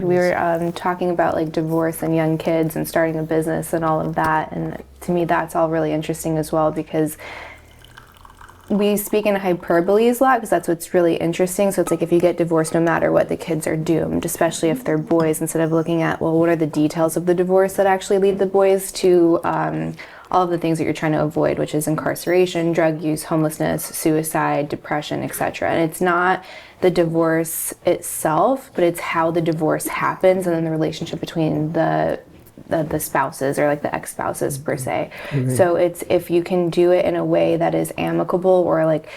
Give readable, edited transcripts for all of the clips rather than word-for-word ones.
We were talking about like divorce and young kids and starting a business and all of that, and to me that's all really interesting as well, because we speak in hyperboles a lot because that's what's really interesting. So it's like if you get divorced, no matter what, the kids are doomed, especially if they're boys, instead of looking at, well, what are the details of the divorce that actually lead the boys to all of the things that you're trying to avoid, which is incarceration, drug use, homelessness, suicide, depression, etc. And it's not the divorce itself, but it's how the divorce happens and then the relationship between the spouses, or like the ex-spouses per se. Mm-hmm. So it's if you can do it in a way that is amicable, or like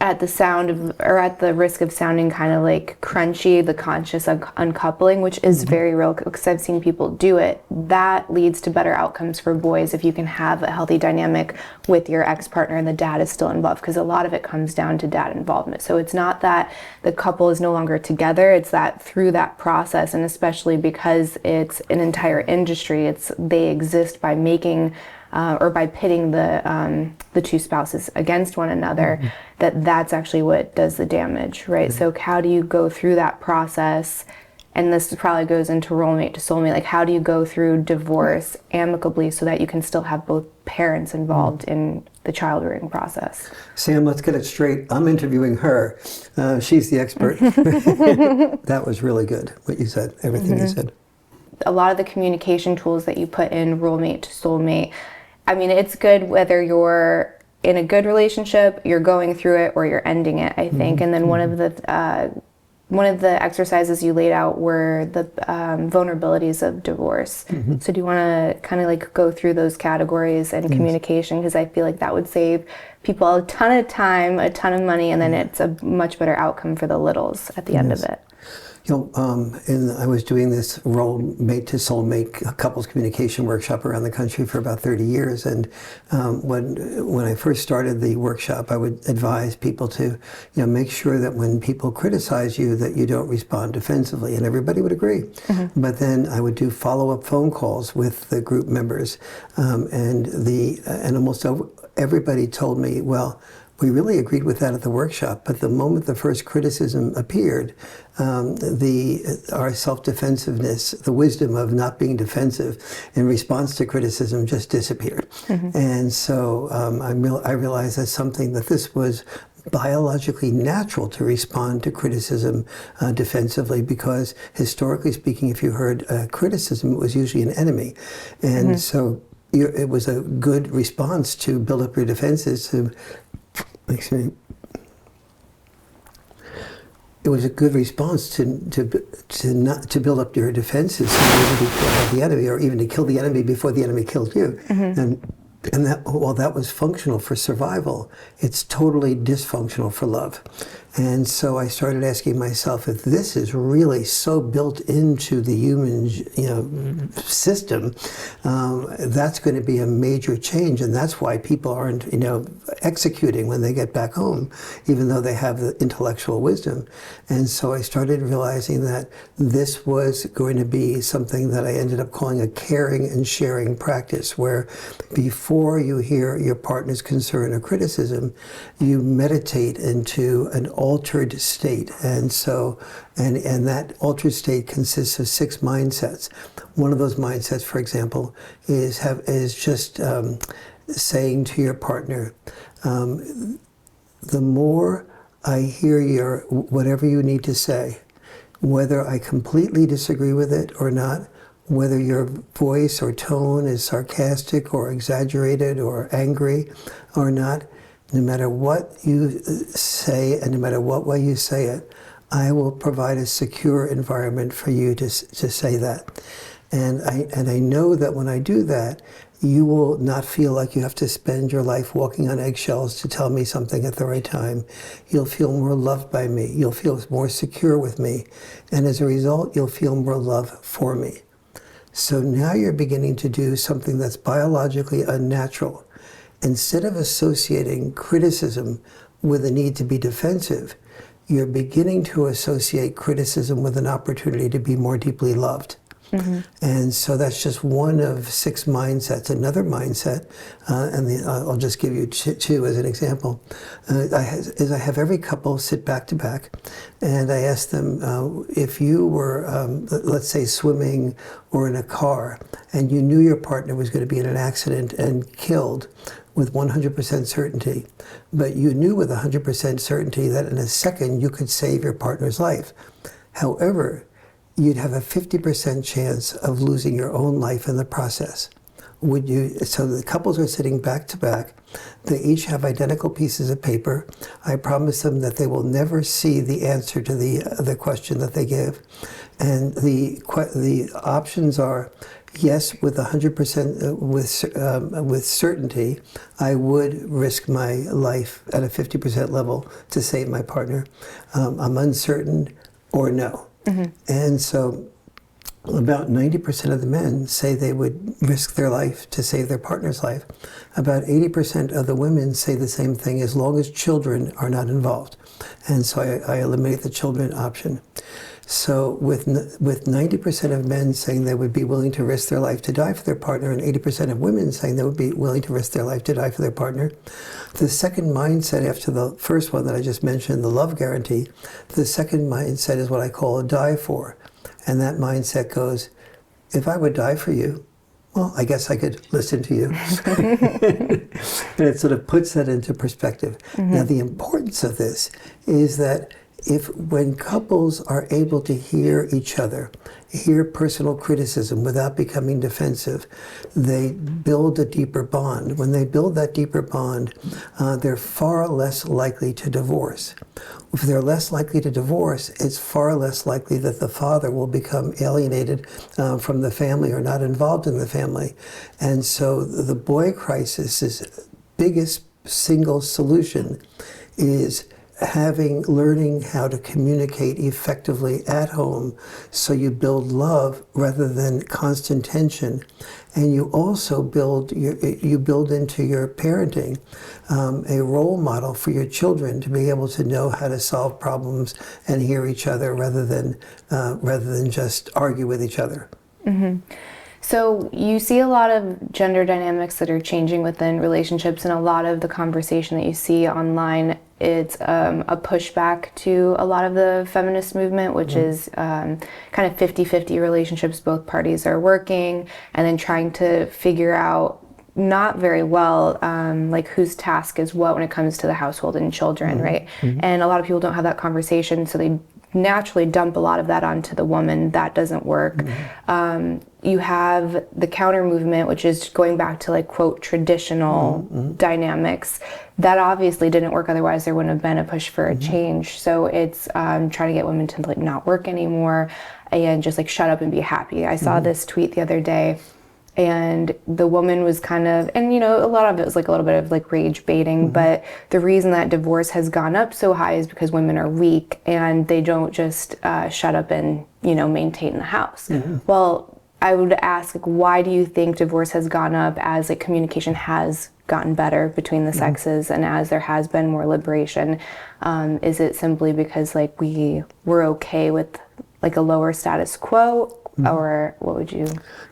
at the risk of sounding kind of like crunchy, the conscious uncoupling, which is very real because I've seen people do it, that leads to better outcomes for boys if you can have a healthy dynamic with your ex-partner and the dad is still involved, because a lot of it comes down to dad involvement. So it's not that the couple is no longer together, it's that through that process, and especially because it's an entire industry, they exist by making or by pitting the two spouses against one another, that's actually what does the damage, right? So how do you go through that process? And this probably goes into roommate to soulmate, like how do you go through divorce amicably so that you can still have both parents involved in the child rearing process? Sam, let's get it straight. I'm interviewing her. She's the expert. That was really good, what you said, everything you said. A lot of the communication tools that you put in roommate to soulmate, I mean, it's good whether you're in a good relationship, you're going through it, or you're ending it, I think. And then one of the exercises you laid out were the vulnerabilities of divorce. So do you want to kind of like go through those categories and communication? Because I feel like that would save people a ton of time, a ton of money, and then it's a much better outcome for the littles at the end of it. You know, and I was doing this roommate to soulmate couples communication workshop around the country for about 30 years. And when I first started the workshop, I would advise people to, make sure that when people criticize you, that you don't respond defensively, and everybody would agree. But then I would do follow-up phone calls with the group members, and almost everybody told me, well, we really agreed with that at the workshop, but the moment the first criticism appeared, our self-defensiveness, the wisdom of not being defensive in response to criticism just disappeared. And so I realized that's something that this was biologically natural to respond to criticism defensively, because historically speaking, if you heard criticism, it was usually an enemy. And so it was a good response to build up your defenses It was a good response to build up your defenses to kill the enemy, or even to kill the enemy before the enemy killed you. And that, while that was functional for survival, it's totally dysfunctional for love. And so I started asking myself, if this is really so built into the human, system, that's going to be a major change. And that's why people aren't, executing when they get back home, even though they have the intellectual wisdom. And so I started realizing that this was going to be something that I ended up calling a caring and sharing practice, where before you hear your partner's concern or criticism, you meditate into an altered state. And so, and that altered state consists of 6 mindsets. One of those mindsets, for example, is just saying to your partner, the more I hear your whatever you need to say, whether I completely disagree with it or not, whether your voice or tone is sarcastic or exaggerated or angry or not, no matter what you say and no matter what way you say it, I will provide a secure environment for you to say that. And I know that when I do that, you will not feel like you have to spend your life walking on eggshells to tell me something at the right time. You'll feel more loved by me. You'll feel more secure with me. And as a result, you'll feel more love for me. So now you're beginning to do something that's biologically unnatural. Instead of associating criticism with a need to be defensive, you're beginning to associate criticism with an opportunity to be more deeply loved. And so that's just one of 6 mindsets. Another mindset, I'll just give you 2 as an example, is I have every couple sit back to back, and I ask them, if you were, let's say, swimming or in a car, and you knew your partner was going to be in an accident and killed with 100% certainty, but you knew with 100% certainty that in a second you could save your partner's life. However, you'd have a 50% chance of losing your own life in the process. Would you? So the couples are sitting back to back. They each have identical pieces of paper. I promise them that they will never see the answer to the question that they give. And the options are, yes, with 100% with certainty, I would risk my life at a 50% level to save my partner. I'm uncertain, or no. And so about 90% of the men say they would risk their life to save their partner's life. About 80% of the women say the same thing, as long as children are not involved. And so I eliminate the children option. So with 90% of men saying they would be willing to risk their life to die for their partner, and 80% of women saying they would be willing to risk their life to die for their partner, the second mindset after the first one that I just mentioned, the love guarantee, the second mindset is what I call a die for. And that mindset goes, if I would die for you, well, I guess I could listen to you. And it sort of puts that into perspective. Now, the importance of this is that when couples are able to hear each other, hear personal criticism without becoming defensive, they build a deeper bond. When they build that deeper bond, they're far less likely to divorce. If they're less likely to divorce, it's far less likely that the father will become alienated from the family or not involved in the family. And so the boy crisis's biggest single solution is learning how to communicate effectively at home, so you build love rather than constant tension. And you also build into your parenting a role model for your children to be able to know how to solve problems and hear each other rather than just argue with each other. So you see a lot of gender dynamics that are changing within relationships, and a lot of the conversation that you see online, it's a pushback to a lot of the feminist movement, which is kind of 50-50 relationships. Both parties are working and then trying to figure out, not very well, like whose task is what when it comes to the household and children, right? And a lot of people don't have that conversation, so they naturally dump a lot of that onto the woman. That doesn't work. You have the counter movement, which is going back to, like, quote, traditional dynamics. That obviously didn't work, otherwise there wouldn't have been a push for a change. So it's trying to get women to, like, not work anymore and just, like, shut up and be happy. I saw this tweet the other day, and the woman was kind of, and you know, a lot of it was like a little bit of like rage baiting, but the reason that divorce has gone up so high is because women are weak and they don't just shut up and, you know, maintain the house. Well, I would ask, like, why do you think divorce has gone up as, like, communication has gotten better between the sexes and as there has been more liberation? Is it simply because, like, we're okay with, like, a lower status quo? Or what would you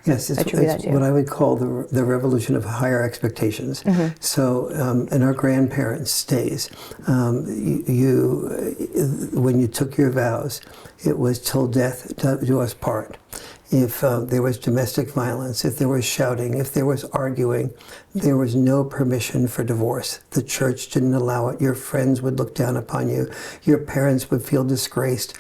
attribute that to? What I would call the revolution of higher expectations. So in our grandparents' days, when you took your vows, it was till death do us part. If there was domestic violence, if there was shouting, if there was arguing, there was no permission for divorce. The church didn't allow it. Your friends would look down upon you. Your parents would feel disgraced.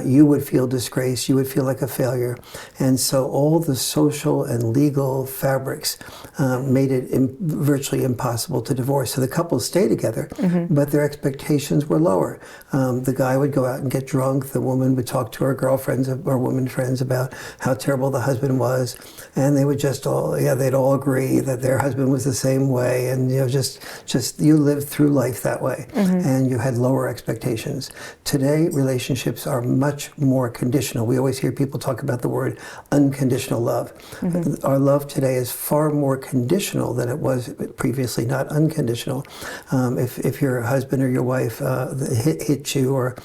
You would feel disgraced. You would feel like a failure. And so all the social and legal fabrics made it virtually impossible to divorce. So the couples stay together, but their expectations were lower. The guy would go out and get drunk. The woman would talk to her girlfriends or women friends about how terrible the husband was, and they would they'd all agree that their husband was the same way, and just you lived through life that way, and you had lower expectations. Today, relationships are much more conditional. We always hear people talk about the word unconditional love. Our love today is far more conditional than it was previously, not unconditional. If your husband or your wife hits you or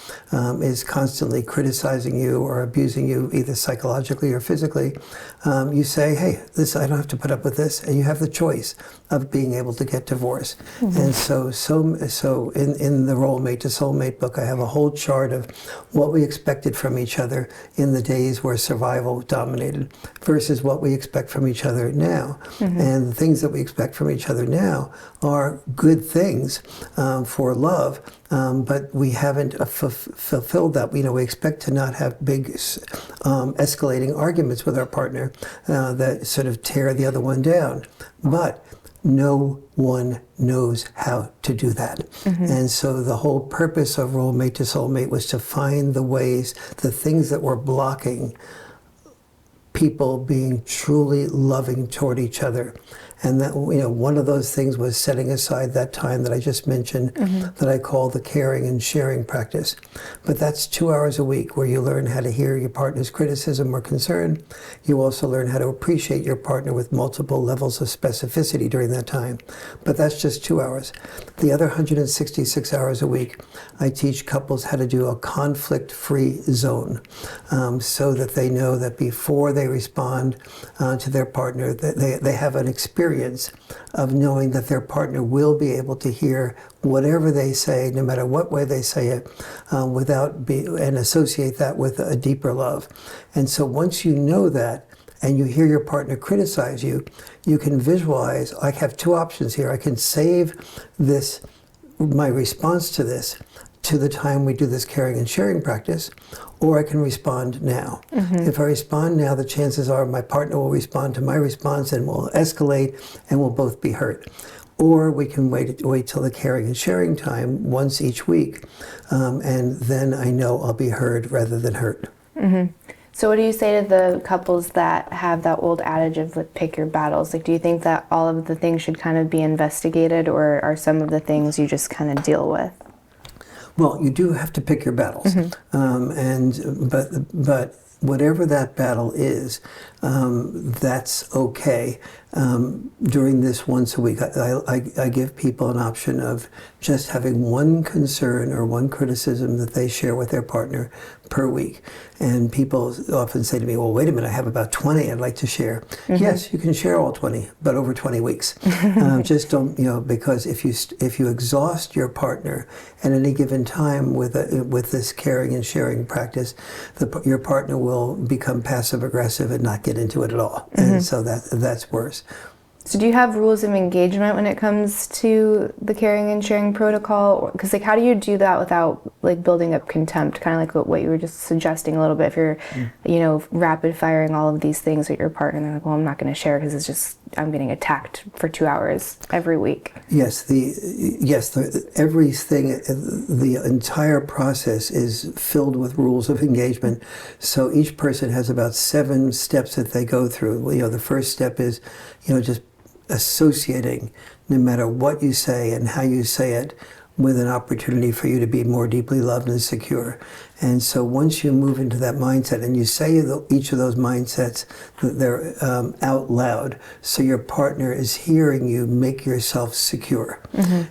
is constantly criticizing you or abusing you, either psychologically psychologically or physically, you say, hey, this, I don't have to put up with this, and you have the choice of being able to get divorced. And so in the Role Mate to Soulmate book, I have a whole chart of what we expected from each other in the days where survival dominated versus what we expect from each other now. And the things that we expect from each other now are good things for love, but we haven't fulfilled that. We expect to not have big escalating arguments with our partner that sort of tear the other one down. But no one knows how to do that. And so the whole purpose of Role Mate to Soulmate was to find the ways, the things that were blocking people being truly loving toward each other. And that, one of those things was setting aside that time that I just mentioned that I call the caring and sharing practice. But that's 2 hours a week where you learn how to hear your partner's criticism or concern. You also learn how to appreciate your partner with multiple levels of specificity during that time. But that's just 2 hours. The other 166 hours a week, I teach couples how to do a conflict-free zone so that they know that before they respond to their partner, that they have an experience of knowing that their partner will be able to hear whatever they say, no matter what way they say it, and associate that with a deeper love. And so once you know that, and you hear your partner criticize you, you can visualize, I have two options here. I can save this, my response to this, to the time we do this caring and sharing practice, or I can respond now. If I respond now, the chances are my partner will respond to my response and will escalate and we'll both be hurt. Or we can wait till the caring and sharing time once each week, and then I know I'll be heard rather than hurt. So what do you say to the couples that have that old adage of pick your battles? Do you think that all of the things should kind of be investigated, or are some of the things you just kind of deal with? Well, you do have to pick your battles, but whatever that battle is, that's okay. During this once a week, I give people an option of just having one concern or one criticism that they share with their partner per week. And people often say to me, well, wait a minute, I have about 20 I'd like to share. Yes, you can share all 20, but over 20 weeks. Just don't, because if you exhaust your partner at any given time with this caring and sharing practice, your partner will become passive aggressive and not get into it at all. And so that's worse. So do you have rules of engagement when it comes to the caring and sharing protocol? Because how do you do that without building up contempt? Kind of like what you were just suggesting a little bit. If you're, rapid firing all of these things with your partner, and they're like, well, I'm not going to share because it's just I'm getting attacked for 2 hours every week. Yes, everything, the entire process is filled with rules of engagement. So each person has about 7 steps that they go through. The first step is, just associating, no matter what you say and how you say it, with an opportunity for you to be more deeply loved and secure. And so once you move into that mindset and you say each of those mindsets, they're out loud, so your partner is hearing you make yourself secure.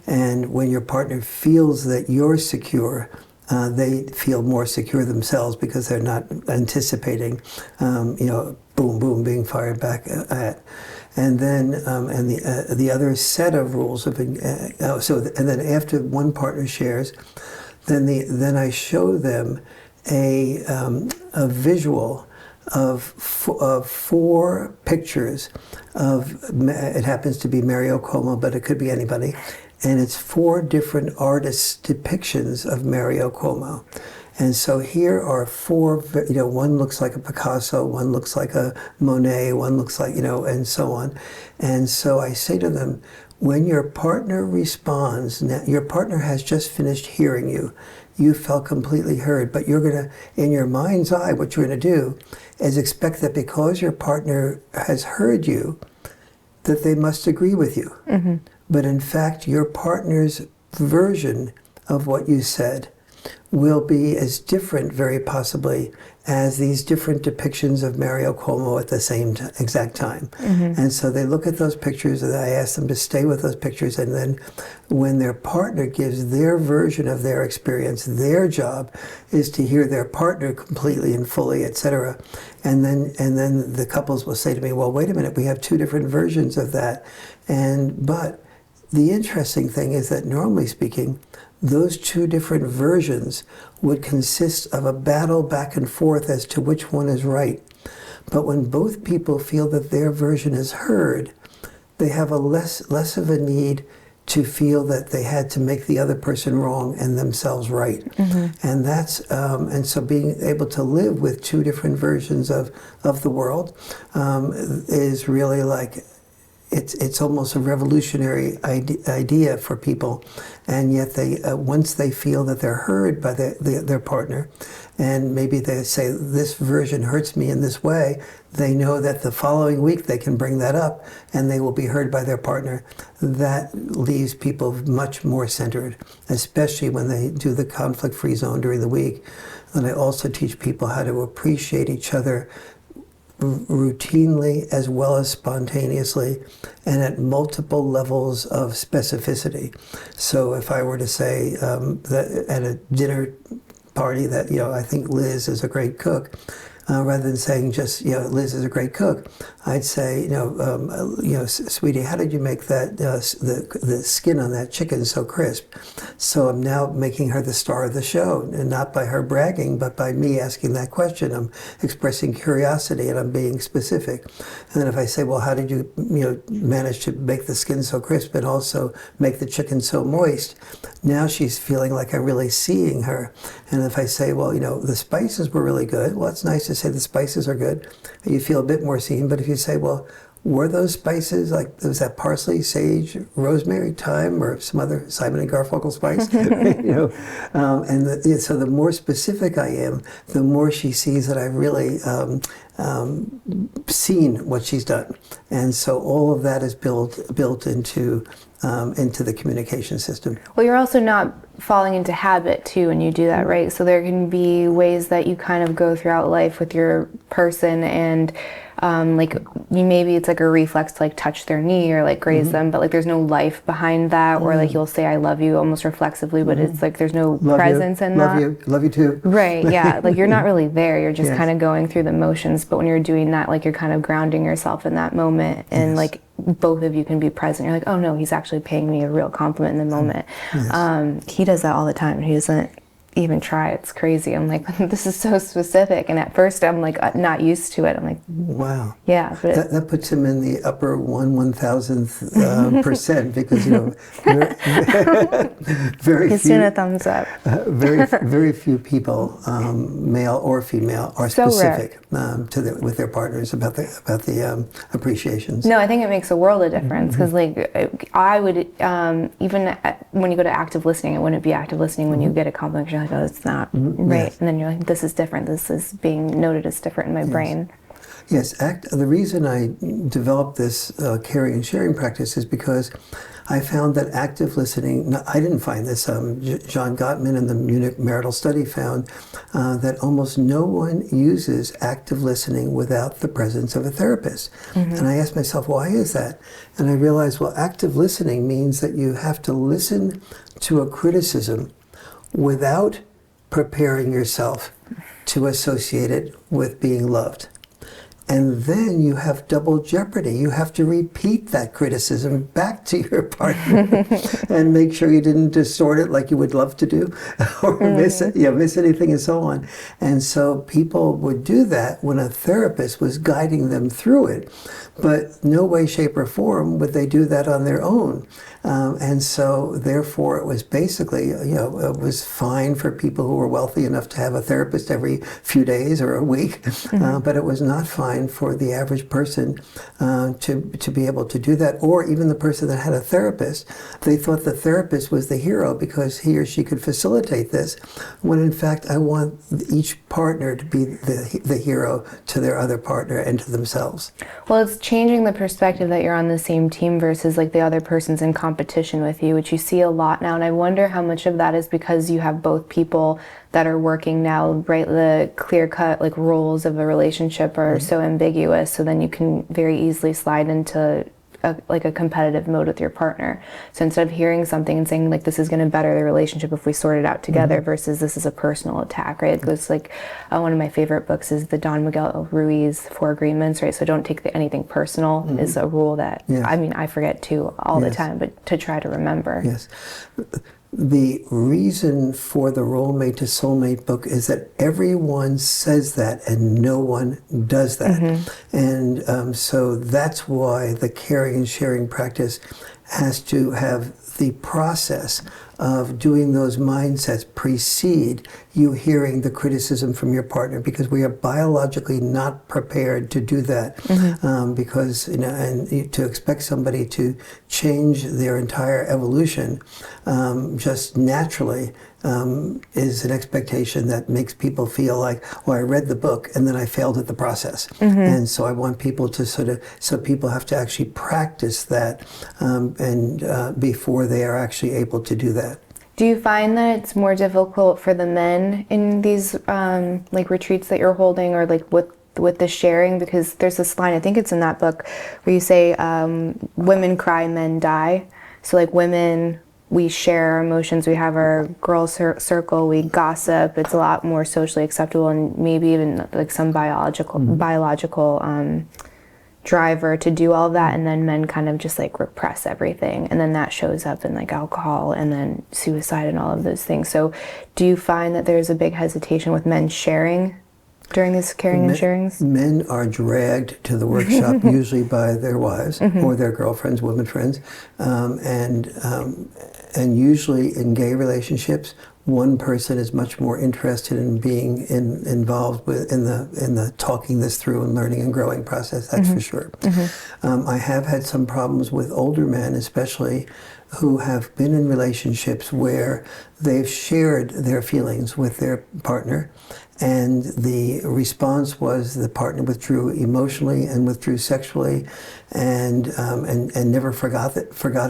And when your partner feels that you're secure, they feel more secure themselves because they're not anticipating, boom, boom, being fired back at. And then, the other set of rules of and then after one partner shares, then I show them a visual of 4 pictures of, it happens to be Mario Cuomo, but it could be anybody, and it's 4 different artists' depictions of Mario Cuomo. And so here are 4, one looks like a Picasso, one looks like a Monet, one looks like, and so on. And so I say to them, when your partner responds, now your partner has just finished hearing you. You felt completely heard, but you're going to, in your mind's eye, what you're going to do is expect that because your partner has heard you, that they must agree with you. But in fact, your partner's version of what you said will be as different, very possibly, as these different depictions of Mario Cuomo at the same exact time. And so they look at those pictures, and I ask them to stay with those pictures, and then when their partner gives their version of their experience, their job is to hear their partner completely and fully, etc. And then the couples will say to me, well, wait a minute, we have two different versions of that. But the interesting thing is that, normally speaking, those two different versions would consist of a battle back and forth as to which one is right. But when both people feel that their version is heard, they have a less of a need to feel that they had to make the other person wrong and themselves right. And that's and so being able to live with two different versions of the world is really like, it's almost a revolutionary idea for people. And yet they once they feel that they're heard by their partner, and maybe they say, this version hurts me in this way, they know that the following week they can bring that up and they will be heard by their partner. That leaves people much more centered, especially when they do the conflict-free zone during the week. And I also teach people how to appreciate each other routinely as well as spontaneously, and at multiple levels of specificity. So if I were to say that at a dinner party that, I think Liz is a great cook, rather than saying just, Liz is a great cook, I'd say, sweetie, how did you make that the skin on that chicken so crisp? So I'm now making her the star of the show, and not by her bragging, but by me asking that question. I'm expressing curiosity, and I'm being specific. And then if I say, well, how did you, manage to make the skin so crisp and also make the chicken so moist? Now she's feeling like I'm really seeing her. And if I say, well, the spices were really good, well, it's nice to say the spices are good. You feel a bit more seen. But if you say, well, were those spices, like, was that parsley, sage, rosemary, thyme, or some other Simon and Garfunkel spice? So the more specific I am, the more she sees that I've really seen what she's done. And so all of that is built into the communication system. Well, you're also not falling into habit too when you do that, right? So there can be ways that you kind of go throughout life with your person, and maybe it's like a reflex to like touch their knee or like graze them, but like there's no life behind that, or like you'll say I love you almost reflexively, but it's like there's no presence in that. Love you too. Right, yeah. Like you're not really there, you're just kind of going through the motions. But when you're doing that, like you're kind of grounding yourself in that moment, and like both of you can be present. You're like, oh no, he's actually paying me a real compliment in the moment. He does that all the time. He doesn't even try. It's crazy. I'm like, this is so specific. And at first I'm like not used to it. I'm like, wow. Yeah. But that puts him in the upper 1/1000th percent, because, very he's few, doing a thumbs up. very few people, male or female, are So specific with their partners about the appreciations. No, I think it makes a world of difference, because like I would even when you go to active listening, it wouldn't be active listening when you get a compliment. You're like, oh, it's not right, and then you're like, this is different. This is being noted as different in my brain. Yes, the reason I developed this caring and sharing practice is because I found that active listening, I didn't find this, John Gottman in the Munich Marital Study found that almost no one uses active listening without the presence of a therapist. And I asked myself, why is that? And I realized, well, active listening means that you have to listen to a criticism without preparing yourself to associate it with being loved. And then you have double jeopardy. You have to repeat that criticism back to your partner and make sure you didn't distort it like you would love to do, or miss anything, and so on. And so people would do that when a therapist was guiding them through it, but no way, shape, or form would they do that on their own. And so therefore it was basically, it was fine for people who were wealthy enough to have a therapist every few days or a week, but it was not fine for the average person to be able to do that. Or even the person that had a therapist, they thought the therapist was the hero because he or she could facilitate this, when in fact I want each partner to be the hero to their other partner and to themselves. Well, it's changing the perspective that you're on the same team versus like the other person's in competition with you, which you see a lot now. And I wonder how much of that is because you have both people that are working now, right? The clear-cut like roles of a relationship are so ambiguous, so then you can very easily slide into a competitive mode with your partner. So instead of hearing something and saying like, this is going to better the relationship if we sort it out together, versus this is a personal attack, right? It goes like, one of my favorite books is the Don Miguel Ruiz Four Agreements, right? So don't take anything personal is a rule that, I mean, I forget too all the time, but to try to remember. Yes. The reason for the Role Mate to Soulmate book is that everyone says that and no one does that. And so that's why the caring and sharing practice has to have the process of doing those mindsets precede you hearing the criticism from your partner, because we are biologically not prepared to do that. Because, you know, and to expect somebody to change their entire evolution just naturally is an expectation that makes people feel like, well, I read the book and then I failed at the process. And so I want people to so people have to actually practice that before they are actually able to do that. Do you find that it's more difficult for the men in these like retreats that you're holding, or like with the sharing? Because there's this line, I think it's in that book, where you say women cry, men die. So like women, we share our emotions, we have our girl circle, we gossip, it's a lot more socially acceptable, and maybe even like some biological driver to do all that. And then men kind of just like repress everything, and then that shows up in like alcohol and then suicide and all of those things. So do you find that there's a big hesitation with men sharing during these caring and sharings? Men are dragged to the workshop usually by their wives or their girlfriends, women friends, and usually in gay relationships, one person is much more interested in being involved in the talking this through and learning and growing process. That's for sure. I have had some problems with older men, especially, who have been in relationships where they've shared their feelings with their partner, and the response was the partner withdrew emotionally and withdrew sexually, and never forgot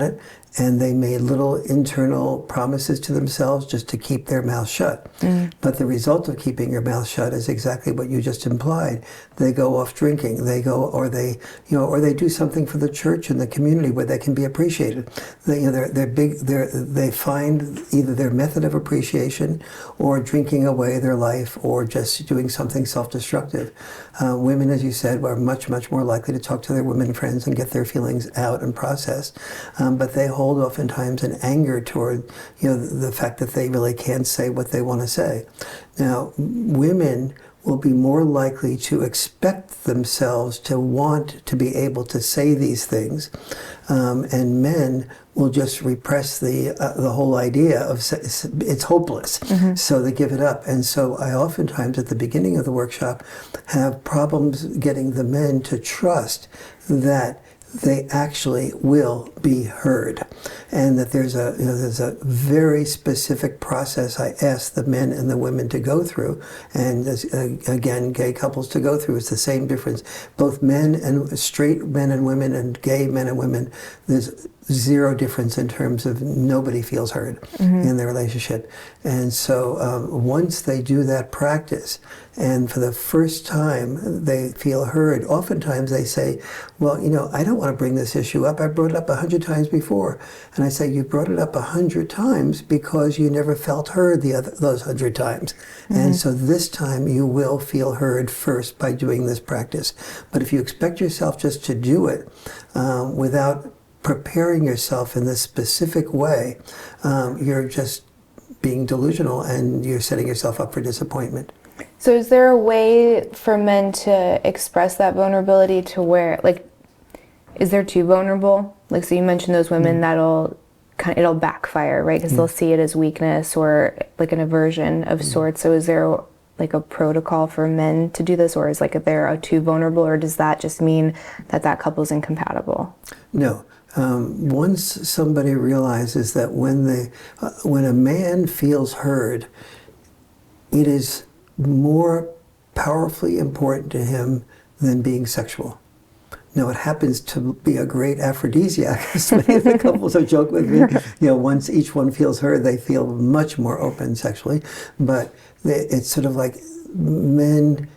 it, and they made little internal promises to themselves just to keep their mouth shut. But the result of keeping your mouth shut is exactly what you just implied. They go off drinking. Or they do something for the church and the community where they can be appreciated. They find either their method of appreciation, or drinking away their life, or just doing something self-destructive. Women, as you said, are much more likely to talk to their women friends and get their feelings out and processed. But they hold oftentimes in anger toward the fact that they really can't say what they want to say. Now, women will be more likely to expect themselves to want to be able to say these things, and men will just repress the whole idea of it's hopeless, so they give it up. And so I oftentimes at the beginning of the workshop have problems getting the men to trust that they actually will be heard, and that there's a very specific process I ask the men and the women to go through, and again, gay couples to go through. It's the same difference. Both men and straight men and women and gay men and women, there's zero difference in terms of nobody feels heard in their relationship. And so once they do that practice, and for the first time they feel heard, oftentimes they say, well, I don't want to bring this issue up. I brought it up 100 times before. And I say, you brought it up 100 times because you never felt heard those 100 times. And so this time you will feel heard first by doing this practice. But if you expect yourself just to do it without preparing yourself in this specific way, you're just being delusional, and you're setting yourself up for disappointment. So is there a way for men to express that vulnerability to where, like, is there too vulnerable? Like, so you mentioned those women that'll it'll backfire, right? Because they'll see it as weakness or like an aversion of sorts. So is there like a protocol for men to do this, or is like if they're too vulnerable, or does that just mean that couple's incompatible? No. Once somebody realizes that when a man feels heard, it is more powerfully important to him than being sexual. Now, it happens to be a great aphrodisiac, as many of the couples have joked with me. Once each one feels heard, they feel much more open sexually. But it's sort of like men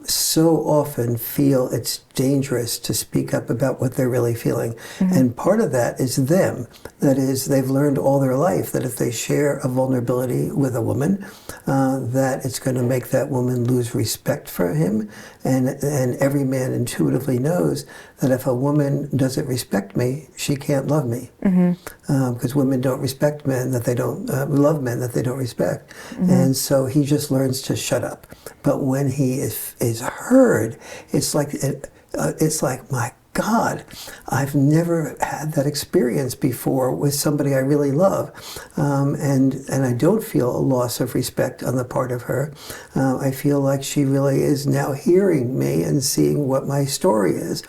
so often feel it's dangerous to speak up about what they're really feeling. And part of that is them. That is, they've learned all their life that if they share a vulnerability with a woman, that it's going to make that woman lose respect for him. And every man intuitively knows that if a woman doesn't respect me, she can't love me. Because women don't respect men that they don't, love men that they don't respect. And so he just learns to shut up. But when he is heard, it's like, my God, I've never had that experience before with somebody I really love. And I don't feel a loss of respect on the part of her. I feel like she really is now hearing me and seeing what my story is.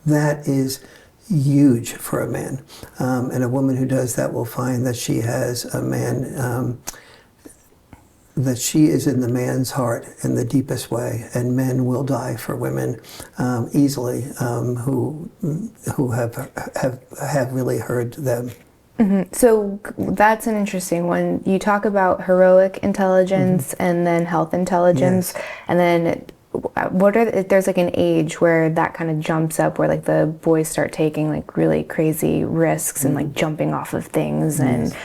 That is huge for a man. And a woman who does that will find that she has a man, that she is in the man's heart in the deepest way, and men will die for women easily who have really heard them. So that's an interesting one. You talk about heroic intelligence and then health intelligence, and then there's like an age where that kind of jumps up, where like the boys start taking like really crazy risks and like jumping off of things and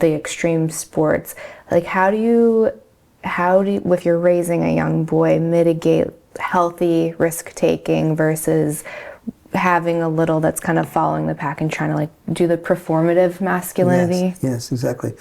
the extreme sports. Like how do you, if you're raising a young boy, mitigate healthy risk taking versus having a little that's kind of following the pack and trying to like do the performative masculinity? Yes, exactly.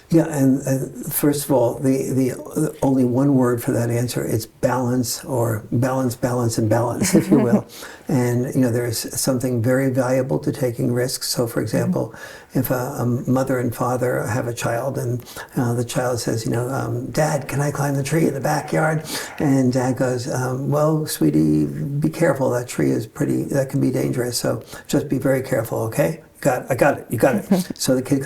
Yeah, and first of all, the only one word for that answer is balance, or balance, and balance, if you will. And there's something very valuable to taking risks. So, for example, if a mother and father have a child, and the child says, Dad, can I climb the tree in the backyard? And Dad goes, well, sweetie, be careful. That tree is that can be dangerous. So just be very careful, okay? I got it. You got it. So the kid,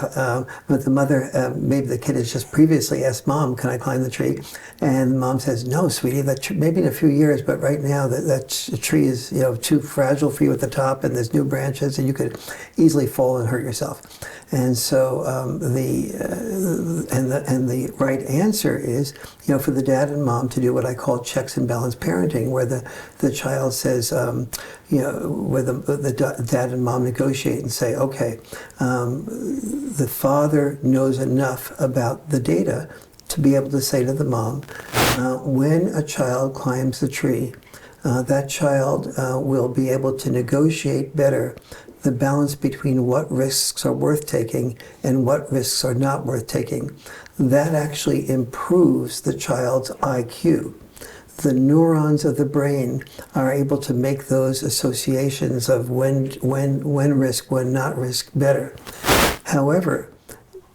but the mother, maybe the kid has just previously asked Mom, "Can I climb the tree?" And Mom says, "No, sweetie. Maybe in a few years, but right now that tree is too fragile for you at the top, and there's new branches, and you could easily fall and hurt yourself." And so the right answer is for the dad and mom to do what I call checks and balance parenting, where the child says where the dad and mom negotiate and say, okay, the father knows enough about the data to be able to say to the mom, when a child climbs the tree, that child will be able to negotiate better the balance between what risks are worth taking and what risks are not worth taking. That actually improves the child's IQ. The neurons of the brain are able to make those associations of when risk, when not risk better. However,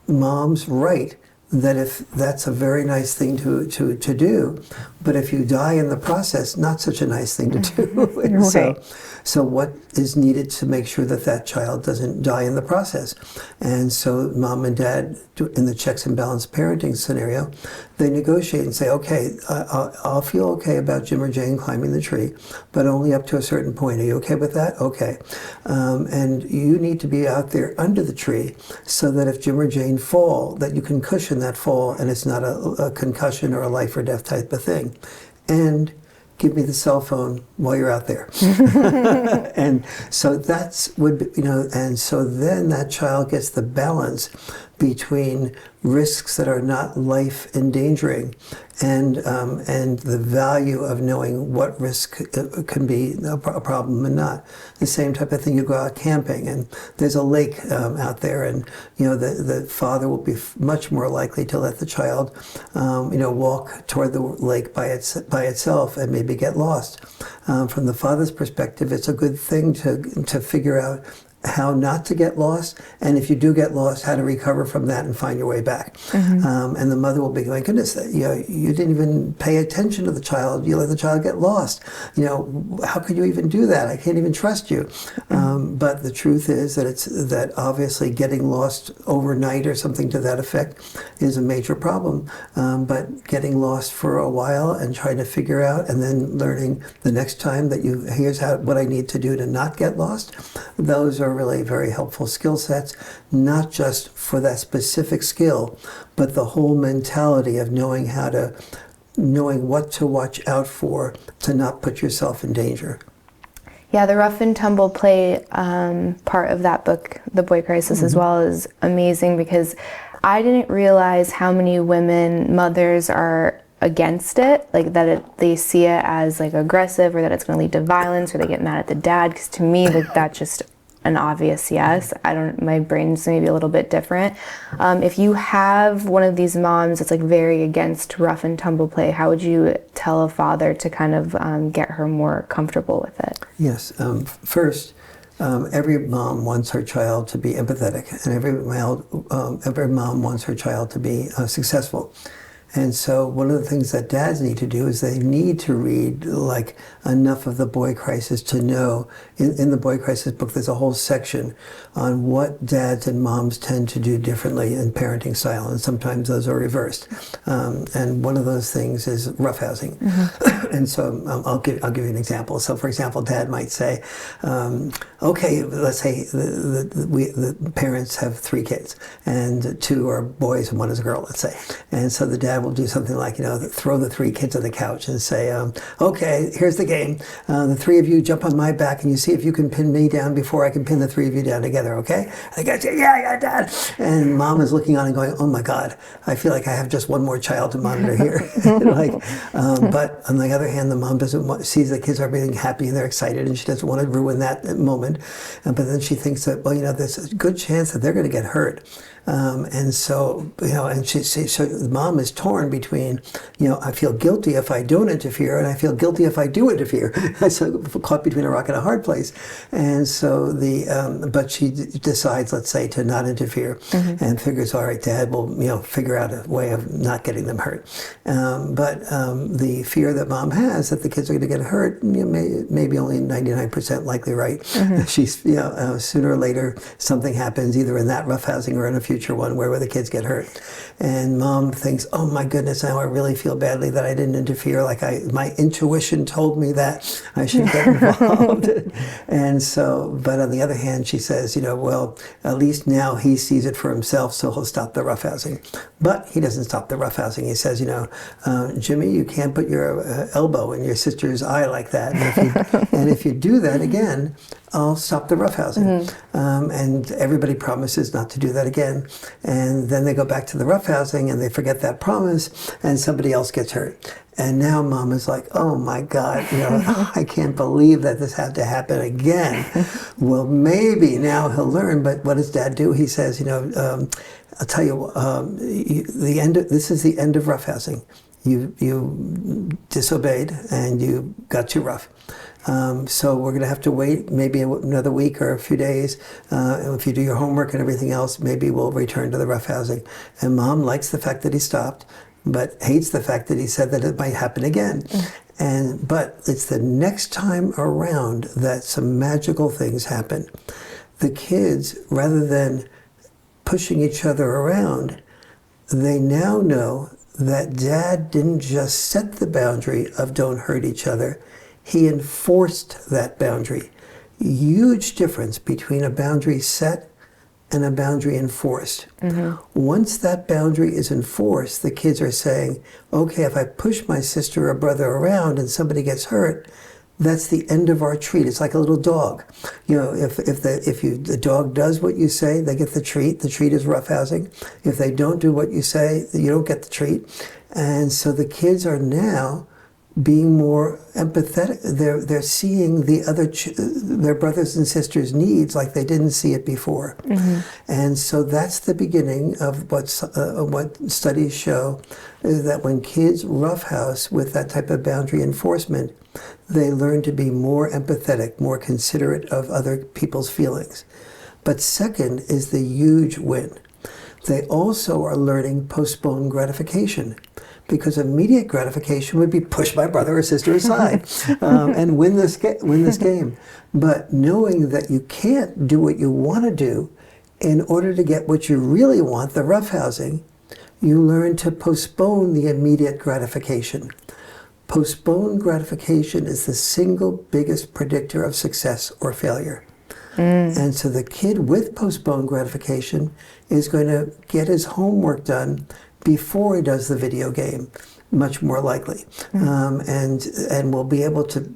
Mom's right that if that's a very nice thing to do, but if you die in the process, not such a nice thing to do. Okay. So what is needed to make sure that child doesn't die in the process? And so mom and dad, in the checks and balance parenting scenario, they negotiate and say, okay, I'll feel okay about Jim or Jane climbing the tree, but only up to a certain point. Are you okay with that? Okay. And you need to be out there under the tree so that if Jim or Jane fall, that you can cushion that fall and it's not a concussion or a life or death type of thing. And give me the cell phone while you're out there. And so and so then that child gets the balance between risks that are not life endangering and the value of knowing what risk can be a problem and not. The same type of thing, you go out camping and there's a lake out there, and the father will be much more likely to let the child walk toward the lake by itself and maybe get lost. From the father's perspective, it's a good thing to figure out how not to get lost, and if you do get lost, how to recover from that and find your way back. And the mother will be going, goodness, you didn't even pay attention to the child. You let the child get lost. How could you even do that? I can't even trust you. But the truth is that obviously getting lost overnight or something to that effect is a major problem. But getting lost for a while and trying to figure out, and then learning the next time that here's what I need to do to not get lost, those are really very helpful skill sets, not just for that specific skill, but the whole mentality of knowing what to watch out for to not put yourself in danger. Yeah, the rough and tumble play part of that book, The Boy Crisis, as well, is amazing, because I didn't realize how many mothers are against it, like that they see it as like aggressive, or that it's going to lead to violence, or they get mad at the dad. Because to me, like, that's just an obvious yes. My brain's maybe a little bit different. If you have one of these moms that's like very against rough and tumble play, how would you tell a father to kind of get her more comfortable with it? Yes. First, every mom wants her child to be empathetic, and every mom wants her child to be successful. And so one of the things that dads need to do is they need to read like enough of The Boy Crisis to know, in the Boy Crisis book, there's a whole section on what dads and moms tend to do differently in parenting style, and sometimes those are reversed. And one of those things is roughhousing. And so I'll give you an example. So for example, dad might say, okay, let's say the parents have 3 kids, and 2 are boys and 1 is a girl, let's say. And so the dad will do something like, throw the 3 kids on the couch and say, okay, here's the game. The 3 of you jump on my back and you see if you can pin me down before I can pin the 3 of you down together, okay? And the guy says, yeah, dad. And mom is looking on and going, oh my God, I feel like I have just one more child to monitor here. But on the other hand, the mom sees the kids are being happy and they're excited, and she doesn't want to ruin that moment. But then she thinks that, there's a good chance that they're going to get hurt. And so, so the mom is torn between, I feel guilty if I don't interfere, and I feel guilty if I do interfere. So caught between a rock and a hard place. And so but she decides, let's say, to not interfere, and figures, all right, dad will, figure out a way of not getting them hurt. But the fear that mom has that the kids are going to get hurt, maybe only 99% likely right. She's, sooner or later something happens, either in that roughhousing or in a future one where the kids get hurt. And mom thinks, oh my goodness, now I really feel badly that I didn't interfere. Like my intuition told me that I should get involved. And so, but on the other hand, she says, well, at least now he sees it for himself, so he'll stop the roughhousing. But he doesn't stop the roughhousing. He says, Jimmy, you can't put your elbow in your sister's eye like that. And if you do that again, I'll stop the roughhousing. And everybody promises not to do that again. And then they go back to the roughhousing and they forget that promise, and somebody else gets hurt. And now mom is like, oh my God, I can't believe that this had to happen again. Well, maybe now he'll learn, but what does dad do? He says, I'll tell you, this is the end of roughhousing. You disobeyed and you got too rough. So we're going to have to wait maybe another week or a few days. If you do your homework and everything else, maybe we'll return to the roughhousing. And mom likes the fact that he stopped, but hates the fact that he said that it might happen again. But it's the next time around that some magical things happen. The kids, rather than pushing each other around, they now know that dad didn't just set the boundary of don't hurt each other. He enforced that boundary. Huge difference between a boundary set and a boundary enforced. Once that boundary is enforced, the kids are saying, okay, if I push my sister or brother around and somebody gets hurt, that's the end of our treat. It's like a little dog. If the dog does what you say, they get the treat. The treat is roughhousing. If they don't do what you say, you don't get the treat. And so the kids are now being more empathetic. They're seeing their brothers and sisters' needs like they didn't see it before. And so that's the beginning of what studies show, is that when kids roughhouse with that type of boundary enforcement, they learn to be more empathetic, more considerate of other people's feelings. But second is the huge win. They also are learning postponed gratification, because immediate gratification would be push my brother or sister aside and win this game. But knowing that you can't do what you want to do in order to get what you really want, the roughhousing, you learn to postpone the immediate gratification. Postponed gratification is the single biggest predictor of success or failure. And so the kid with postponed gratification is going to get his homework done before he does the video game, much more likely, and will be able to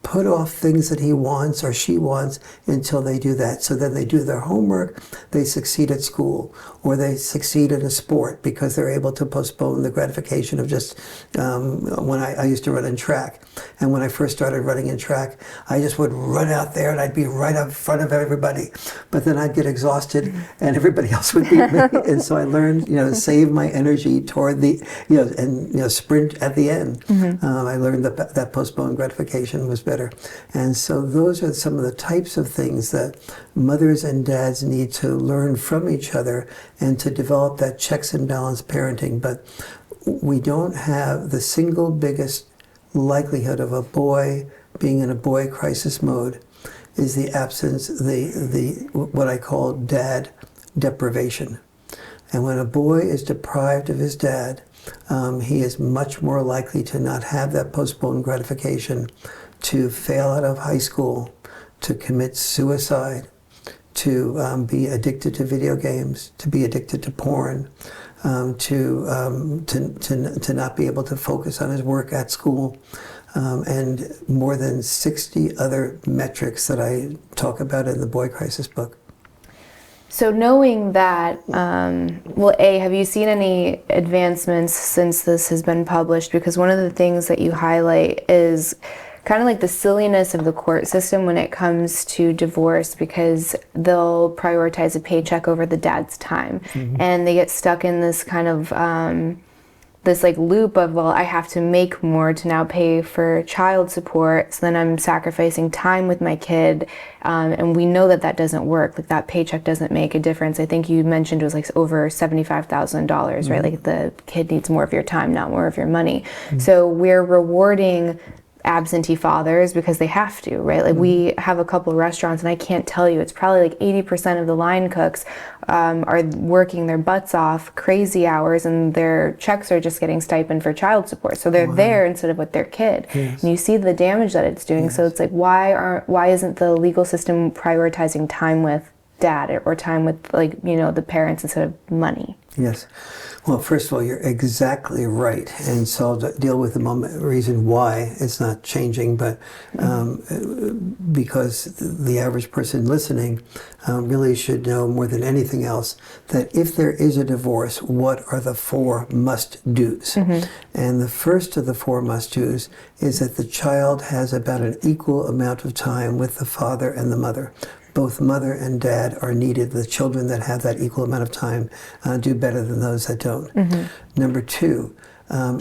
put off things that he wants or she wants until they do that. So then they do their homework, they succeed at school, or they succeed in a sport because they're able to postpone the gratification of just, when I used to run in track. And when I first started running in track, I just would run out there and I'd be right up front of everybody. But then I'd get exhausted and everybody else would beat me. And so I learned, to save my energy toward the, and sprint at the end. I learned that postponed gratification was better. And so those are some of the types of things that mothers and dads need to learn from each other and to develop that checks and balance parenting. But we don't have the single biggest likelihood of a boy being in a boy crisis mode is the absence, the what I call dad deprivation. And when a boy is deprived of his dad, he is much more likely to not have that postponed gratification, to fail out of high school, to commit suicide, to be addicted to video games, to be addicted to porn, to not be able to focus on his work at school, and more than 60 other metrics that I talk about in the Boy Crisis book. So knowing that, have you seen any advancements since this has been published? Because one of the things that you highlight is kind of like the silliness of the court system when it comes to divorce, because they'll prioritize a paycheck over the dad's time. And they get stuck in this kind of this like loop of, well, I have to make more to now pay for child support, so then I'm sacrificing time with my kid, and we know that that doesn't work. Like, that paycheck doesn't make a difference. I think you mentioned it was like over $75,000, right? Like, the kid needs more of your time, not more of your money. So we're rewarding absentee fathers because they have to, right? Like, we have a couple of restaurants, and I can't tell you, it's probably like 80% of the line cooks are working their butts off, crazy hours, and their checks are just getting stipend for child support. So they're there instead of with their kid. And you see the damage that it's doing. So it's like, why isn't the legal system prioritizing time with dad or time with, like, the parents instead of money? Yes. Well, first of all, you're exactly right. And so I'll deal with the reason why it's not changing, but because the average person listening really should know more than anything else that if there is a divorce, what are the 4 must-dos? And the first of the 4 must-dos is that the child has about an equal amount of time with the father and the mother. Both mother and dad are needed. The children that have that equal amount of time do better than those that don't. Number 2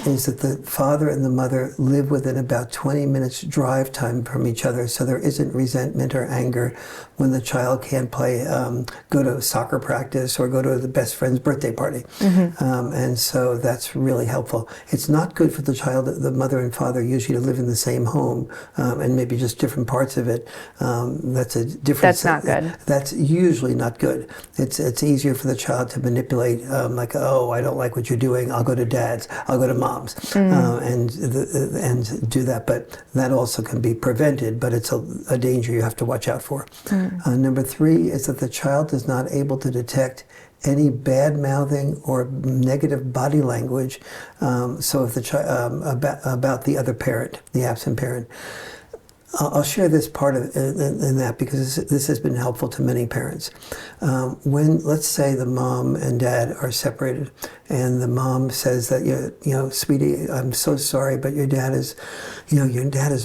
is that the father and the mother live within about 20 minutes drive time from each other, so there isn't resentment or anger when the child can't go to soccer practice or go to the best friend's birthday party. And so that's really helpful. It's not good for the child, the mother and father usually to live in the same home, and maybe just different parts of it. That's a difference. That's not good. That's usually not good. It's easier for the child to manipulate, like, oh, I don't like what you're doing, I'll go to dad's, I'll go to mom's, and do that. But that also can be prevented, but it's a danger you have to watch out for. Number 3 is that the child is not able to detect any bad mouthing or negative body language. So if the about the other parent, the absent parent. I'll share this part in that because this has been helpful to many parents. When, let's say, the mom and dad are separated, and the mom says that, sweetie, I'm so sorry, but your dad is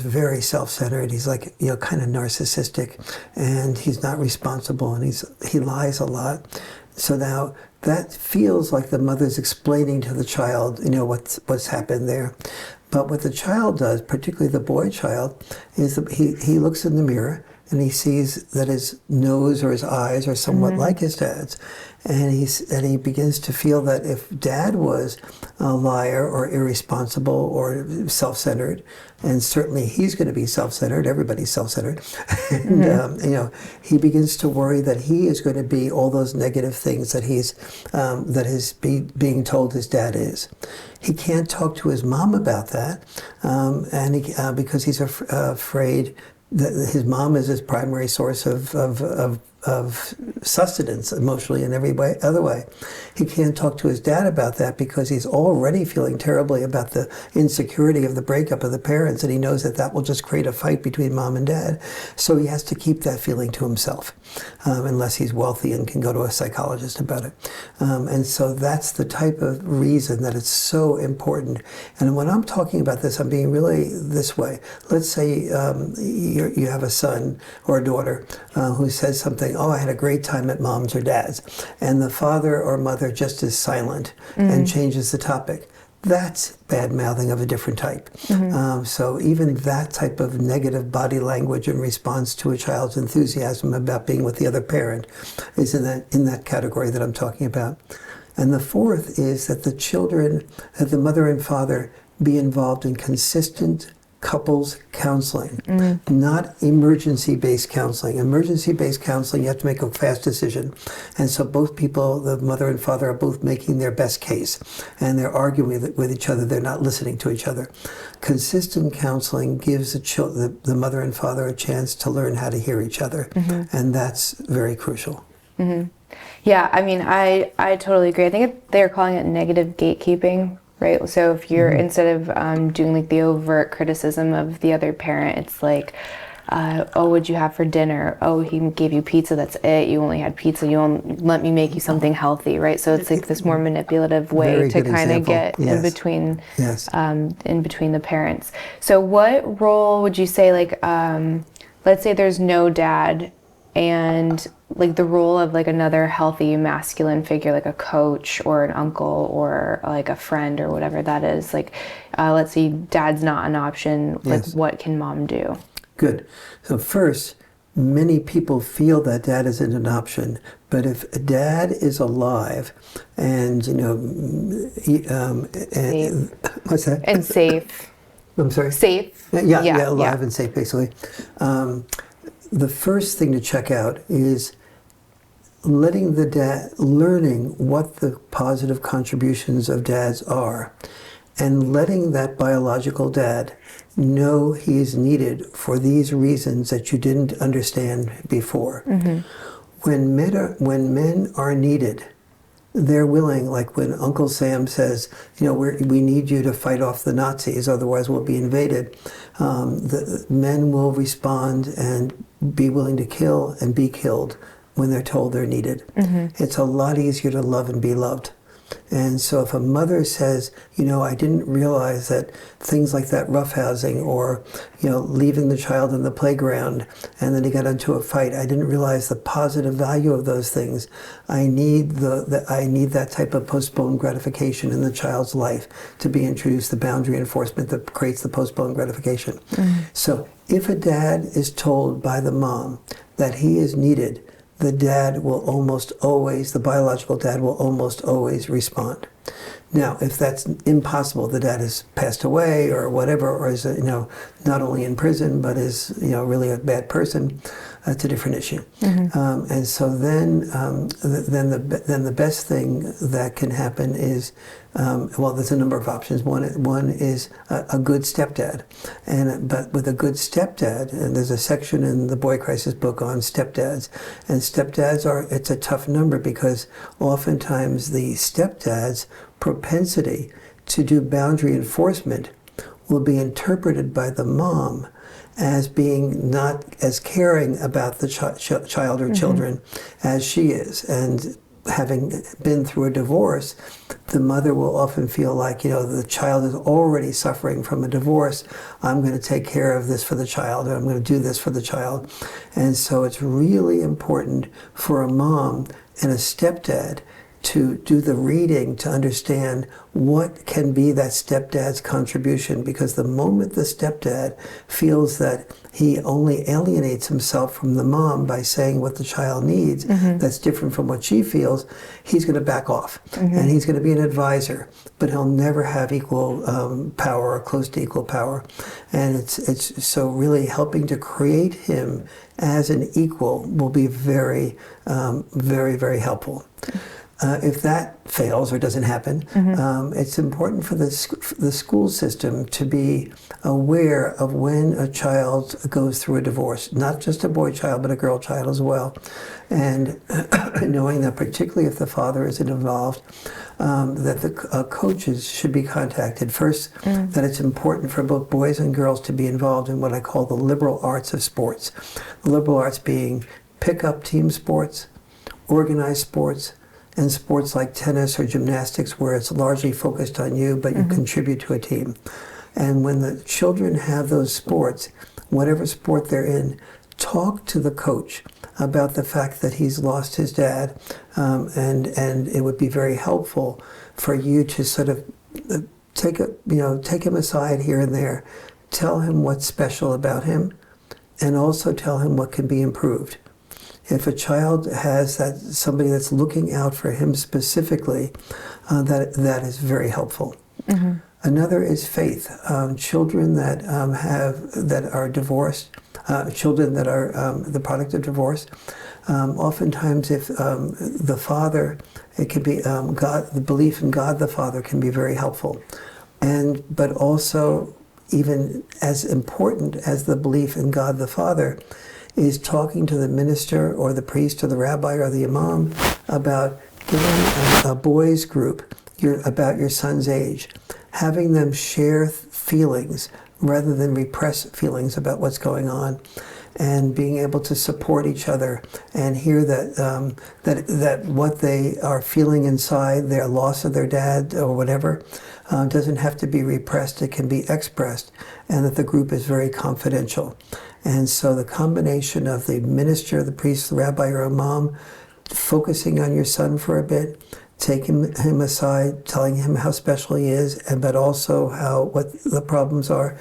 very self-centered. He's like, kind of narcissistic, and he's not responsible, and he lies a lot. So now that feels like the mother's explaining to the child, what's happened there. But what the child does, particularly the boy child, is that he looks in the mirror and he sees that his nose or his eyes are somewhat like his dad's. And he begins to feel that if dad was a liar or irresponsible or self-centered, and certainly he's going to be self-centered, everybody's self-centered, and he begins to worry that he is going to be all those negative things that he's being told his dad is. He can't talk to his mom about that, because he's afraid his mom is his primary source of sustenance emotionally and every other way. He can't talk to his dad about that because he's already feeling terribly about the insecurity of the breakup of the parents, and he knows that that will just create a fight between mom and dad. So he has to keep that feeling to himself, unless he's wealthy and can go to a psychologist about it. And so that's the type of reason that it's so important. And when I'm talking about this, I'm being really this way. Let's say you have a son or a daughter who says something, oh, I had a great time at mom's or dad's, and the father or mother just is silent and changes the topic. That's bad mouthing of a different type. So even that type of negative body language in response to a child's enthusiasm about being with the other parent is in that category that I'm talking about. And the fourth is that that the mother and father be involved in consistent couples counseling, not emergency-based counseling. Emergency-based counseling, you have to make a fast decision. And so both people, the mother and father, are both making their best case. And they're arguing with each other. They're not listening to each other. Consistent counseling gives the mother and father a chance to learn how to hear each other. And that's very crucial. Yeah, I mean, I totally agree. I think they're calling it negative gatekeeping. Right. So if you're instead of doing like the overt criticism of the other parent, it's like, oh, what'd you have for dinner? Oh, he gave you pizza. That's it. You only had pizza. You won't let me make you something healthy. Right. So it's like this more manipulative way to kind of get in between, in between the parents. So what role would you say, like, let's say there's no dad, and like the role of like another healthy masculine figure, like a coach or an uncle or like a friend or whatever that is, like let's say dad's not an option, like what can mom do? Good. So first, many people feel that dad isn't an option, but if dad is alive and what's that? And safe. I'm sorry? Safe. Yeah, alive and safe, basically. The first thing to check out is learning what the positive contributions of dads are, and letting that biological dad know he is needed for these reasons that you didn't understand before. When men are needed, they're willing, like when Uncle Sam says, we need you to fight off the Nazis, otherwise we'll be invaded. The men will respond and be willing to kill and be killed when they're told they're needed. It's a lot easier to love and be loved. And so if a mother says, I didn't realize that things like that roughhousing or, leaving the child in the playground and then he got into a fight, I didn't realize the positive value of those things. I need that type of postponed gratification in the child's life to be introduced, the boundary enforcement that creates the postponed gratification. So if a dad is told by the mom that he is needed, the biological dad will almost always respond. Now, if that's impossible, the dad has passed away or whatever, or is not only in prison but is really a bad person, it's a different issue. And so then the best thing that can happen is there's a number of options. One is a good stepdad, but with a good stepdad, and there's a section in the Boy Crisis book on stepdads, and stepdads it's a tough number because oftentimes the stepdad's propensity to do boundary enforcement will be interpreted by the mom as being not as caring about the child or children as she is. And having been through a divorce, the mother will often feel like, the child is already suffering from a divorce. I'm going to take care of this for the child, or I'm going to do this for the child. And so it's really important for a mom and a stepdad to do the reading to understand what can be that stepdad's contribution, because the moment the stepdad feels that he only alienates himself from the mom by saying what the child needs, that's different from what she feels, he's going to back off. And he's going to be an advisor, but he'll never have equal power or close to equal power. And it's so really helping to create him as an equal will be very, very, very helpful. if that fails or doesn't happen, it's important for the school system to be aware of when a child goes through a divorce, not just a boy child, but a girl child as well. And knowing that particularly if the father isn't involved, that the coaches should be contacted. First, that it's important for both boys and girls to be involved in what I call the liberal arts of sports. The liberal arts being pick-up team sports, organized sports, and sports like tennis or gymnastics where it's largely focused on you, but you contribute to a team. And when the children have those sports, whatever sport they're in, talk to the coach about the fact that he's lost his dad, and it would be very helpful for you to sort of take him aside here and there, tell him what's special about him, and also tell him what can be improved. If a child has somebody that's looking out for him specifically, that is very helpful. Another is faith. Children that are divorced, children that are the product of divorce. Oftentimes, if the father, it could be God. The belief in God the Father can be very helpful, but also even as important as the belief in God the Father is talking to the minister or the priest or the rabbi or the imam about giving a boys group about your son's age, having them share feelings rather than repress feelings about what's going on, and being able to support each other and hear that what they are feeling inside, their loss of their dad or whatever, doesn't have to be repressed, it can be expressed, and that the group is very confidential. And so the combination of the minister, the priest, the rabbi, or imam, focusing on your son for a bit, taking him aside, telling him how special he is, but also what the problems are,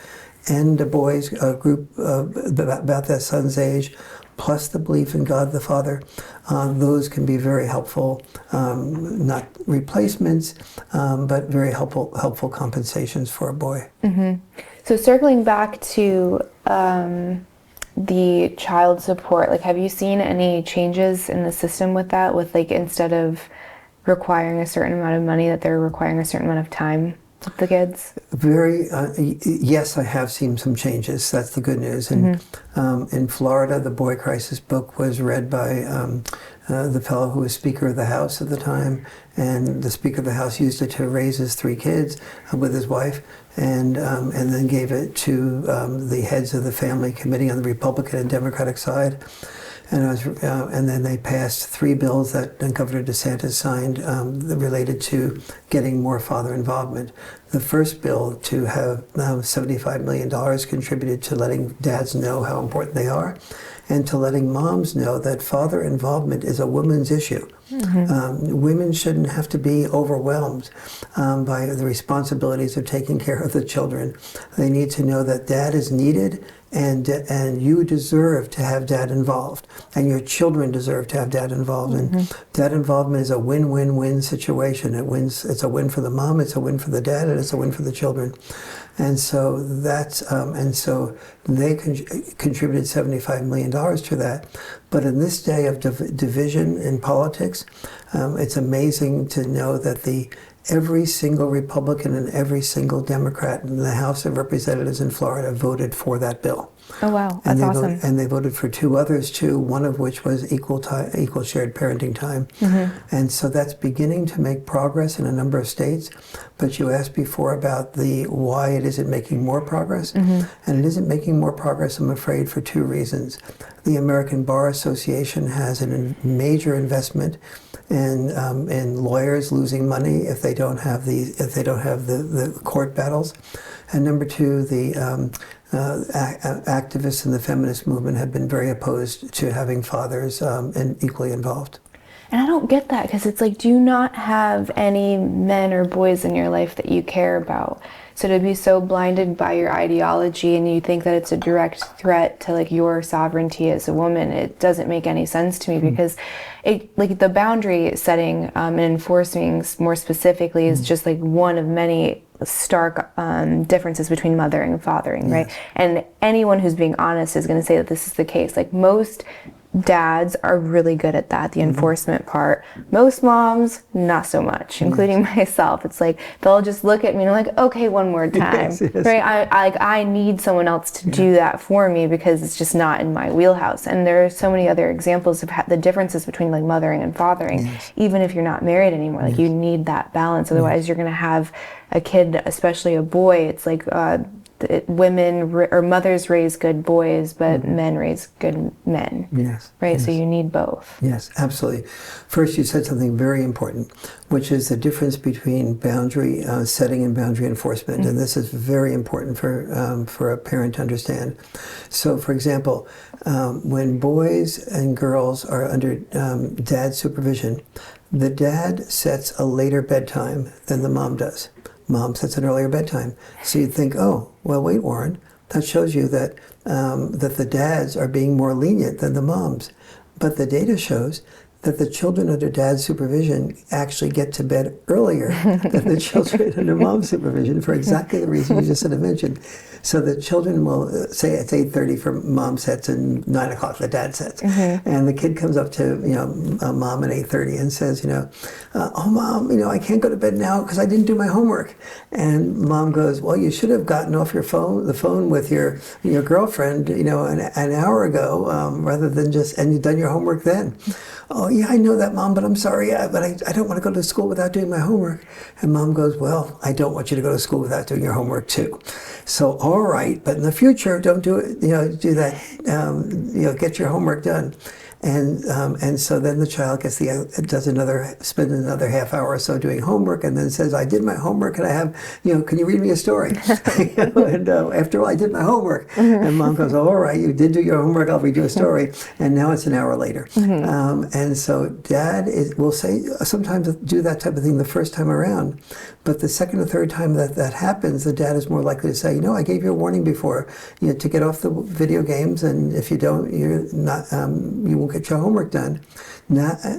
and a boys group about that son's age, plus the belief in God the Father, those can be very helpful, not replacements, but very helpful compensations for a boy. So circling back to the child support, like, have you seen any changes in the system with that, with like instead of requiring a certain amount of money, that they're requiring a certain amount of time with the kids? Yes, I have seen some changes. That's the good news. And in Florida, the Boy Crisis book was read by the fellow who was Speaker of the House at the time, and the Speaker of the House used it to raise his 3 kids with his wife, and then gave it to the heads of the family committee on the Republican and Democratic side. And then they passed 3 bills that Governor DeSantis signed related to getting more father involvement. The first bill to have $75 million contributed to letting dads know how important they are, and to letting moms know that father involvement is a woman's issue. Women shouldn't have to be overwhelmed by the responsibilities of taking care of the children. They need to know that dad is needed, and you deserve to have dad involved, and your children deserve to have dad involved. And dad involvement is a win-win-win situation. It's a win for the mom, it's a win for the dad, and it's a win for the children. And so so they contributed $75 million to that. But in this day of division in politics, it's amazing to know that every single Republican and every single Democrat in the House of Representatives in Florida voted for that bill. Oh, wow. That's awesome. And they voted for 2 others too, one of which was equal shared parenting time. And so that's beginning to make progress in a number of states. But you asked before about why it isn't making more progress. And it isn't making more progress, I'm afraid, for 2 reasons. The American Bar Association has a major investment in lawyers losing money if they don't have the court battles, and number 2, the activists in the feminist movement have been very opposed to having fathers equally involved. And I don't get that, because it's like, do you not have any men or boys in your life that you care about? So to be so blinded by your ideology and you think that it's a direct threat to like your sovereignty as a woman, it doesn't make any sense to me, because the boundary setting and enforcing more specifically is just like one of many stark differences between mothering and fathering, right? And anyone who's being honest is going to say that this is the case. Like most dads are really good at that, the enforcement part. Most moms, not so much, including myself. It's like they'll just look at me and I'm like, okay, one more time. Yes, yes. Right? I need someone else to do that for me because it's just not in my wheelhouse. And there are so many other examples of the differences between like mothering and fathering, even if you're not married anymore. Like you need that balance. Otherwise, you're going to have a kid, especially a boy. It's like women or mothers raise good boys, but men raise good men. Yes. Right? Yes. So you need both. Yes, absolutely. First, you said something very important, which is the difference between boundary setting and boundary enforcement. And this is very important for a parent to understand. So, for example, when boys and girls are under dad's supervision, the dad sets a later bedtime than the mom does. Mom sets an earlier bedtime. So you'd think, oh, well, wait, Warren, that shows you that that the dads are being more lenient than the moms. But the data shows that the children under dad's supervision actually get to bed earlier than the children under mom's supervision for exactly the reason you just sort of mentioned. So the children will say it's 8:30 for mom sets and 9 o'clock the dad sets. And the kid comes up to mom at 8:30 and says, oh mom, I can't go to bed now because I didn't do my homework. And mom goes, well, you should have gotten off the phone with your girlfriend, an hour ago, rather than and you've done your homework then. Oh yeah, I know that, Mom, but I'm sorry, but I don't want to go to school without doing my homework. And Mom goes, well, I don't want you to go to school without doing your homework too. So all right, but in the future, don't do it. Do that. Get your homework done. And so then the child spends another half hour or so doing homework, and then says, I did my homework, and I have, can you read me a story? And after all, I did my homework. And mom goes, all right, you did do your homework, I'll read you a story. And now it's an hour later. And so dad will say, sometimes do that type of thing the first time around. But the second or third time that happens, the dad is more likely to say, I gave you a warning before, to get off the video games, and if you don't, you won't get your homework done.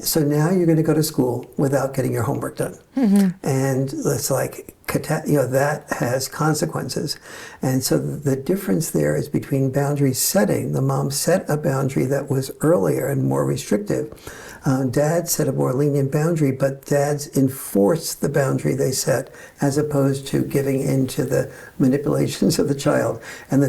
So now you're going to go to school without getting your homework done. And it's like, that has consequences. And so the difference there is between boundary setting. The mom set a boundary that was earlier and more restrictive. Dad set a more lenient boundary, but dads enforce the boundary they set as opposed to giving in to the manipulations of the child. And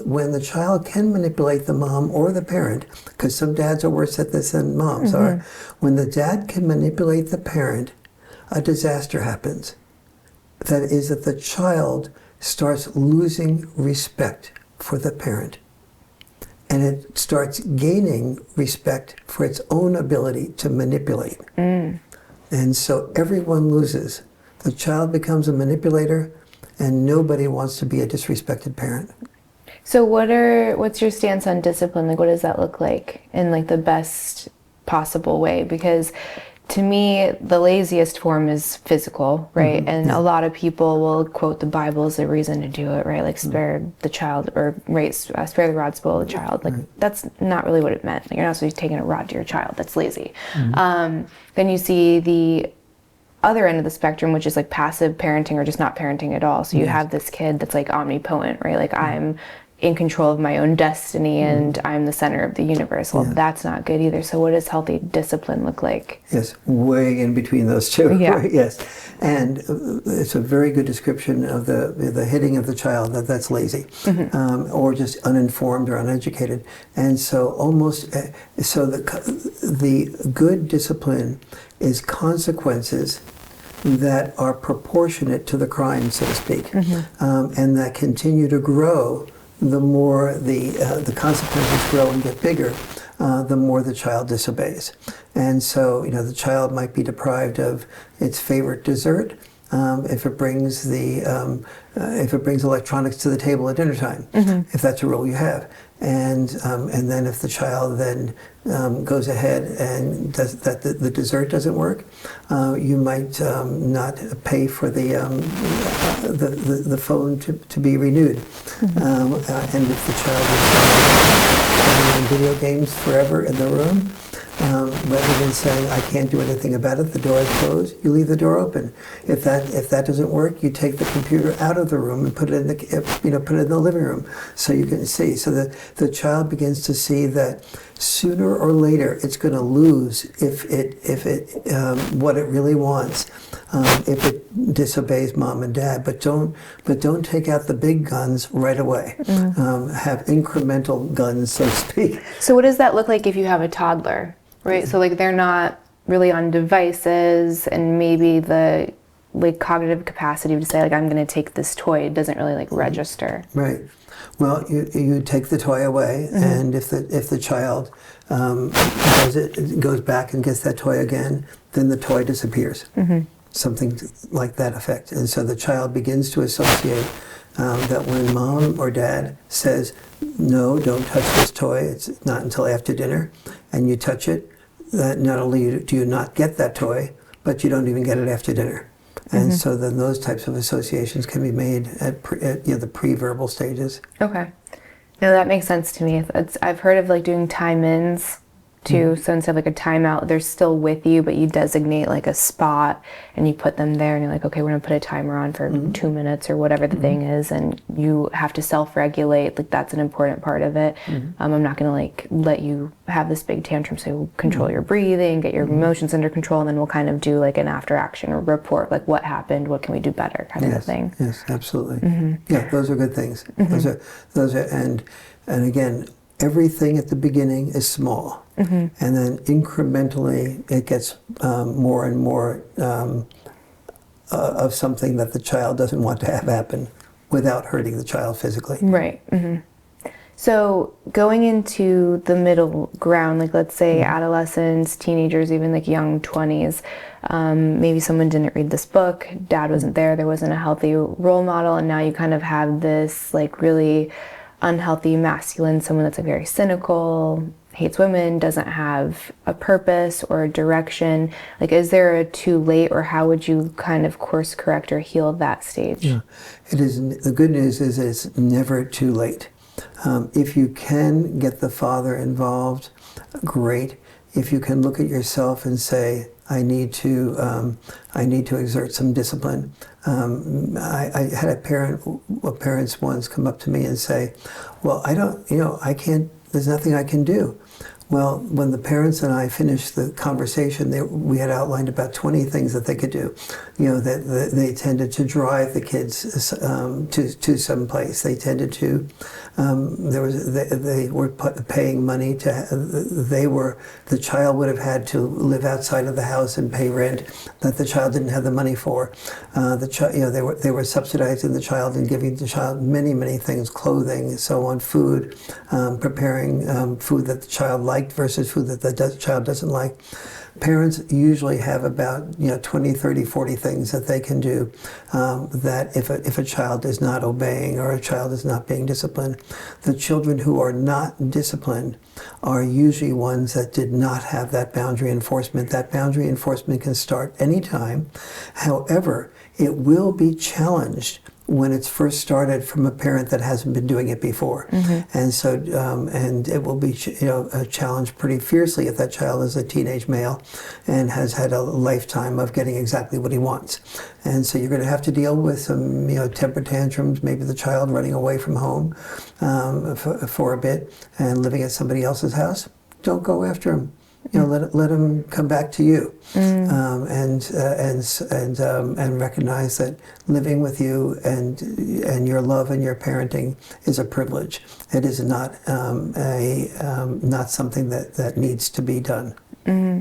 when the child can manipulate the mom or the parent, because some dads are worse at this than moms are, when the dad can manipulate the parent, a disaster happens. That is that the child starts losing respect for the parent. And it starts gaining respect for its own ability to manipulate. And so everyone loses. The child becomes a manipulator, and nobody wants to be a disrespected parent. So what's your stance on discipline? Like, what does that look like in like the best possible way? Because to me, the laziest form is physical, right? And a lot of people will quote the Bible as a reason to do it, right? Like spare the child, or spare the rod, spoil the child. Like that's not really what it meant. Like, you're not supposed to be taking a rod to your child. That's lazy. Then you see the other end of the spectrum, which is like passive parenting or just not parenting at all. So you have this kid that's like omnipotent, right? Like I'm in control of my own destiny and I'm the center of the universe. Well, that's not good either. So what does healthy discipline look like? Yes, way in between those two. Yeah. Right? Yes. And it's a very good description of the hitting of the child, that's lazy, or just uninformed or uneducated. And so the good discipline is consequences that are proportionate to the crime, so to speak, and that continue to grow. The more the consequences grow and get bigger, the more the child disobeys. And so, the child might be deprived of its favorite dessert if it brings electronics to the table at dinner time, if that's a rule you have. And then if the child then goes ahead and does that, the dessert doesn't work, you might not pay for the phone to be renewed. And if the child is playing video games forever in the room, rather than saying, I can't do anything about it, the door is closed, you leave the door open. If that doesn't work, you take the computer out of the room and put it in the living room so you can see. So that the child begins to see that sooner or later it's going to lose if it what it really wants, if it disobeys mom and dad. But don't take out the big guns right away. Have incremental guns, so to speak. So what does that look like if you have a toddler, right? So like they're not really on devices, and maybe the like cognitive capacity to say like I'm going to take this toy doesn't really like register. Right. Well, you take the toy away, and if the child goes back and gets that toy again, then the toy disappears. Something like that effect. And so the child begins to associate that when mom or dad says, no, don't touch this toy, it's not until after dinner, and you touch it, that not only do you not get that toy, but you don't even get it after dinner. And so then those types of associations can be made at the pre-verbal stages. Okay. No, that makes sense to me. I've heard of like doing time-ins too. So instead of like a timeout, they're still with you, but you designate like a spot and you put them there and you're like, okay, we're going to put a timer on for 2 minutes or whatever the thing is. And you have to self-regulate. Like that's an important part of it. I'm not going to like let you have this big tantrum. So control your breathing, get your emotions under control, and then we'll kind of do like an after action or report, like what happened, what can we do better kind of a thing. Yes, absolutely. Yeah, those are good things. Those are, and again, everything at the beginning is small. And then incrementally it gets more and more of something that the child doesn't want to have happen without hurting the child physically. Right. So going into the middle ground, like let's say adolescents, teenagers, even like young 20s, maybe someone didn't read this book, dad wasn't there wasn't a healthy role model, and now you kind of have this like really unhealthy masculine, someone that's like very cynical, hates women, doesn't have a purpose or a direction. Like, is there a too late, or how would you kind of course correct or heal that stage? Yeah, it is. The good news is it's never too late. If you can get the father involved, great. If you can look at yourself and say, I need to exert some discipline. I had parents once come up to me and say, well, I can't, there's nothing I can do. Well, when the parents and I finished the conversation, we had outlined about 20 things that they could do. That they tended to drive the kids to some place. They tended to, they were paying money the child would have had to live outside of the house and pay rent that the child didn't have the money for. They were subsidizing the child and giving the child many, many things, clothing, so on, food, preparing food that the child liked versus food that the child doesn't like. Parents usually have about 20, 30, 40 things that they can do that if a child is not obeying or a child is not being disciplined. The children who are not disciplined are usually ones that did not have that boundary enforcement. That boundary enforcement can start anytime. However, it will be challenged when it's first started from a parent that hasn't been doing it before. And so, and it will be challenged pretty fiercely if that child is a teenage male and has had a lifetime of getting exactly what he wants. And so you're going to have to deal with some temper tantrums, maybe the child running away from home for a bit and living at somebody else's house. Don't go after him. Let him come back to you, and recognize that living with you and your love and your parenting is a privilege. It is not not something that needs to be done.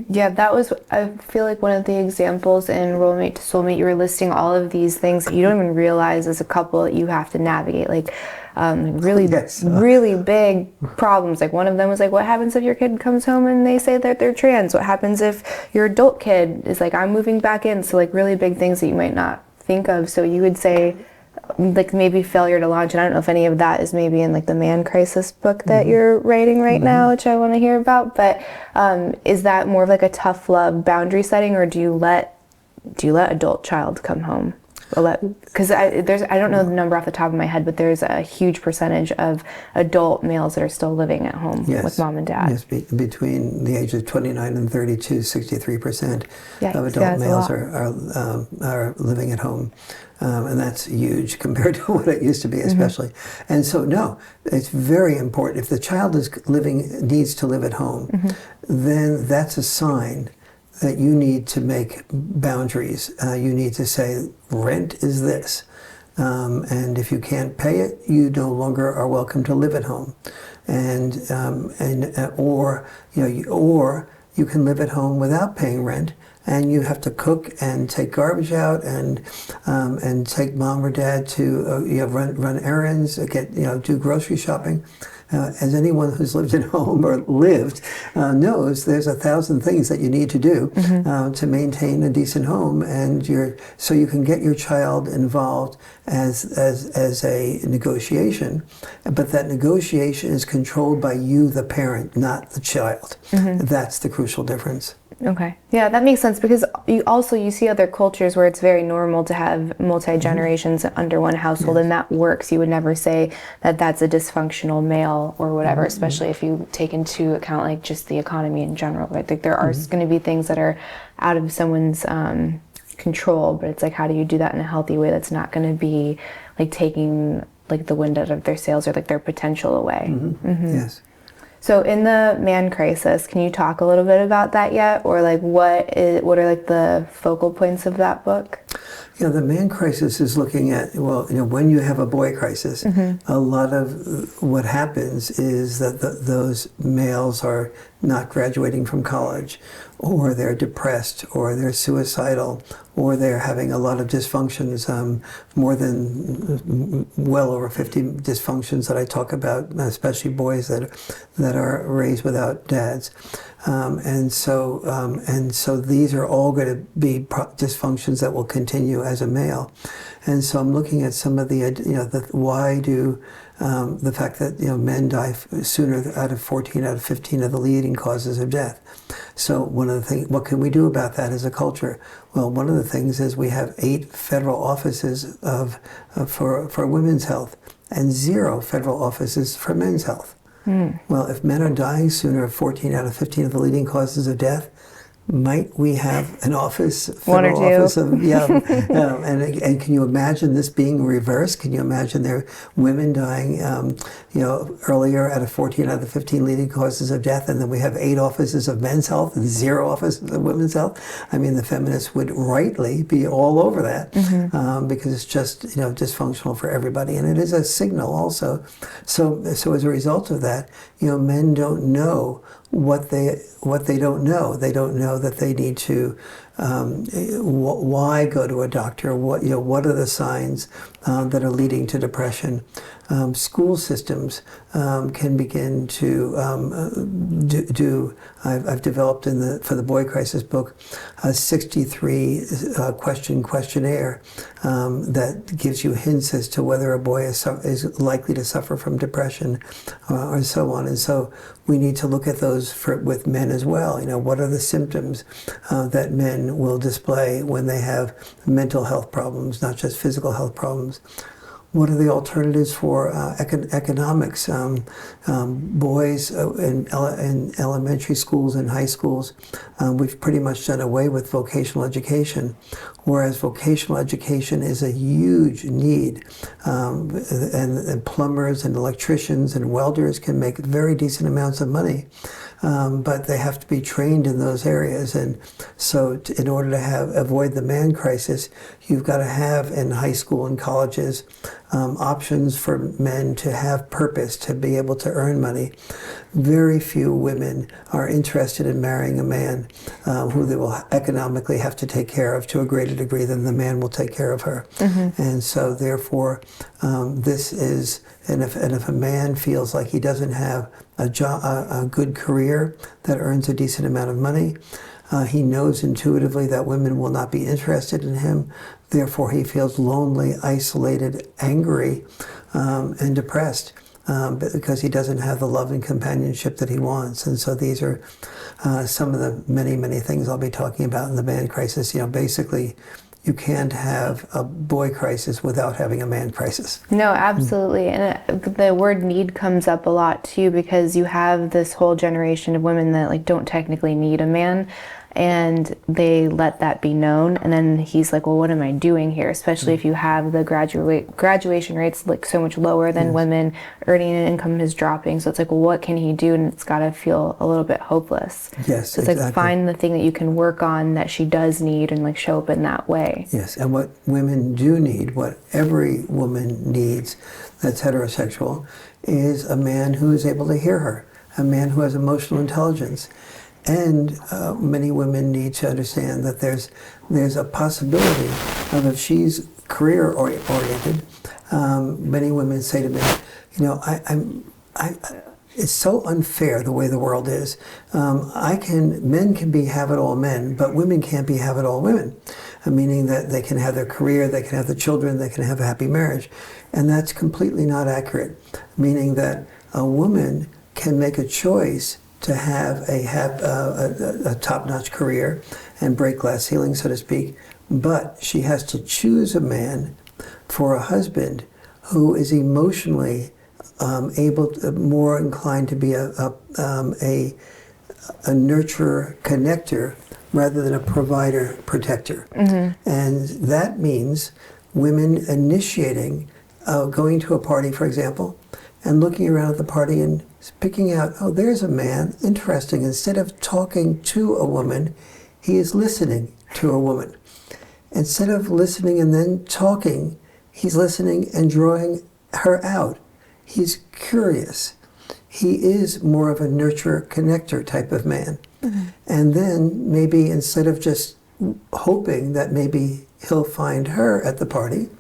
Yeah, that was, I feel like, one of the examples in Roommate to Soulmate. You were listing all of these things that you don't even realize as a couple that you have to navigate, like really big problems. Like one of them was like, what happens if your kid comes home and they say that they're trans? What happens if your adult kid is like, I'm moving back in? So like really big things that you might not think of. So you would say like maybe failure to launch, and I don't know if any of that is maybe in like the Man Crisis book that you're writing right now, which I want to hear about, but is that more of like a tough love boundary setting, or do you let adult child come home? Because I don't know the number off the top of my head, but there's a huge percentage of adult males that are still living at home with mom and dad. Yes, between the ages of 29 and 32, 63% of adult males are living at home. And that's huge compared to what it used to be, especially. And so, no, it's very important. If the child needs to live at home, then that's a sign that you need to make boundaries. You need to say, rent is this. And if you can't pay it, you no longer are welcome to live at home. Or you can live at home without paying rent, and you have to cook and take garbage out and take mom or dad to run errands, do grocery shopping. As anyone who's lived at home or lived knows, there's 1,000 things that you need to do to maintain a decent home, and so you can get your child involved as a negotiation, but that negotiation is controlled by you, the parent, not the child. That's the crucial difference. Okay. Yeah, that makes sense, because you see other cultures where it's very normal to have multi-generations under one household, and that works. You would never say that that's a dysfunctional male or whatever, especially if you take into account like just the economy in general. Right? Like there are going to be things that are out of someone's control, but it's like, how do you do that in a healthy way that's not going to be like taking like the wind out of their sails or like their potential away? Yes. So in the man crisis, can you talk a little bit about that yet? Or like what are like the focal points of that book? The man crisis is looking at, when you have a boy crisis, a lot of what happens is that those males are not graduating from college, or they're depressed, or they're suicidal, or they're having a lot of dysfunctions, well over 50 dysfunctions that I talk about, especially boys that are raised without dads. And so these are all going to be dysfunctions that will continue as a male. And so I'm looking at some of the fact that men die sooner out of 14 out of 15 of the leading causes of death. So one of the things, what can we do about that as a culture? Well, one of the things is we have 8 federal offices for women's health and 0 federal offices for men's health. Well, if men are dying sooner of 14 out of 15 of the leading causes of death, might we have an office, federal office of, and can you imagine this being reversed? Can you imagine there women dying, earlier out of 14 out of the 15 leading causes of death, and then we have 8 offices of men's health and 0 offices of women's health? I mean, the feminists would rightly be all over that because it's just dysfunctional for everybody, and it is a signal also. So as a result of that, men don't know what they don't know. They don't know that they need to why go to a doctor. What are the signs that are leading to depression? School systems can begin to do. I've developed for the Boy Crisis book a 63 question questionnaire that gives you hints as to whether a boy is likely to suffer from depression or so on. And so we need to look at those with men as well. What are the symptoms that men will display when they have mental health problems, not just physical health problems? What are the alternatives for economics? Boys in elementary schools and high schools, we've pretty much done away with vocational education, whereas vocational education is a huge need. And plumbers and electricians and welders can make very decent amounts of money. But they have to be trained in those areas. And so in order to avoid the man crisis, you've got to have in high school and colleges options for men to have purpose, to be able to earn money. Very few women are interested in marrying a man who they will economically have to take care of to a greater degree than the man will take care of her. And so therefore, this is, and if a man feels like he doesn't have a good career that earns a decent amount of money, he knows intuitively that women will not be interested in him. Therefore, he feels lonely, isolated, angry, and depressed because he doesn't have the love and companionship that he wants. And so these are some of the many, many things I'll be talking about in the man crisis. Basically, you can't have a boy crisis without having a man crisis. No, absolutely. And the word need comes up a lot too, because you have this whole generation of women that like don't technically need a man, and they let that be known. And then he's like, well, what am I doing here? Especially if you have the graduation rates like so much lower than women, earning an income is dropping. So it's like, well, what can he do? And it's got to feel a little bit hopeless. Yes, so it's exactly. like, find the thing that you can work on that she does need, and like show up in that way. Yes, and what women do need, what every woman needs that's heterosexual, is a man who is able to hear her, a man who has emotional intelligence. And many women need to understand that there's a possibility of, if she's career oriented, many women say to me, you know, it's so unfair the way the world is. Men can be have-it-all men, but women can't be have-it-all women. Meaning that they can have their career, they can have the children, they can have a happy marriage. And that's completely not accurate. Meaning that a woman can make a choice to have a top-notch career and break glass ceilings, so to speak, but she has to choose a man for a husband who is emotionally more inclined to be a nurturer, connector, rather than a provider, protector. And that means women initiating, going to a party, for example, and looking around at the party and picking out, oh, there's a man, interesting. Instead of talking to a woman, he is listening to a woman. Instead of listening and then talking, he's listening and drawing her out. He's curious. He is more of a nurturer, connector type of man. And then maybe instead of just hoping that maybe he'll find her at the party,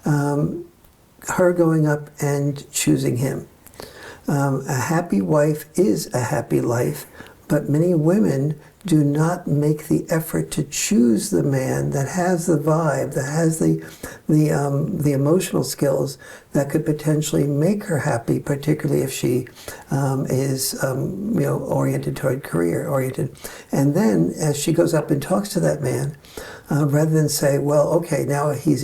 her going up and choosing him. A happy wife is a happy life, but many women do not make the effort to choose the man that has the vibe, that has the emotional skills that could potentially make her happy, particularly if she is oriented toward career oriented. And then as she goes up and talks to that man, rather than say, well, okay, now if he's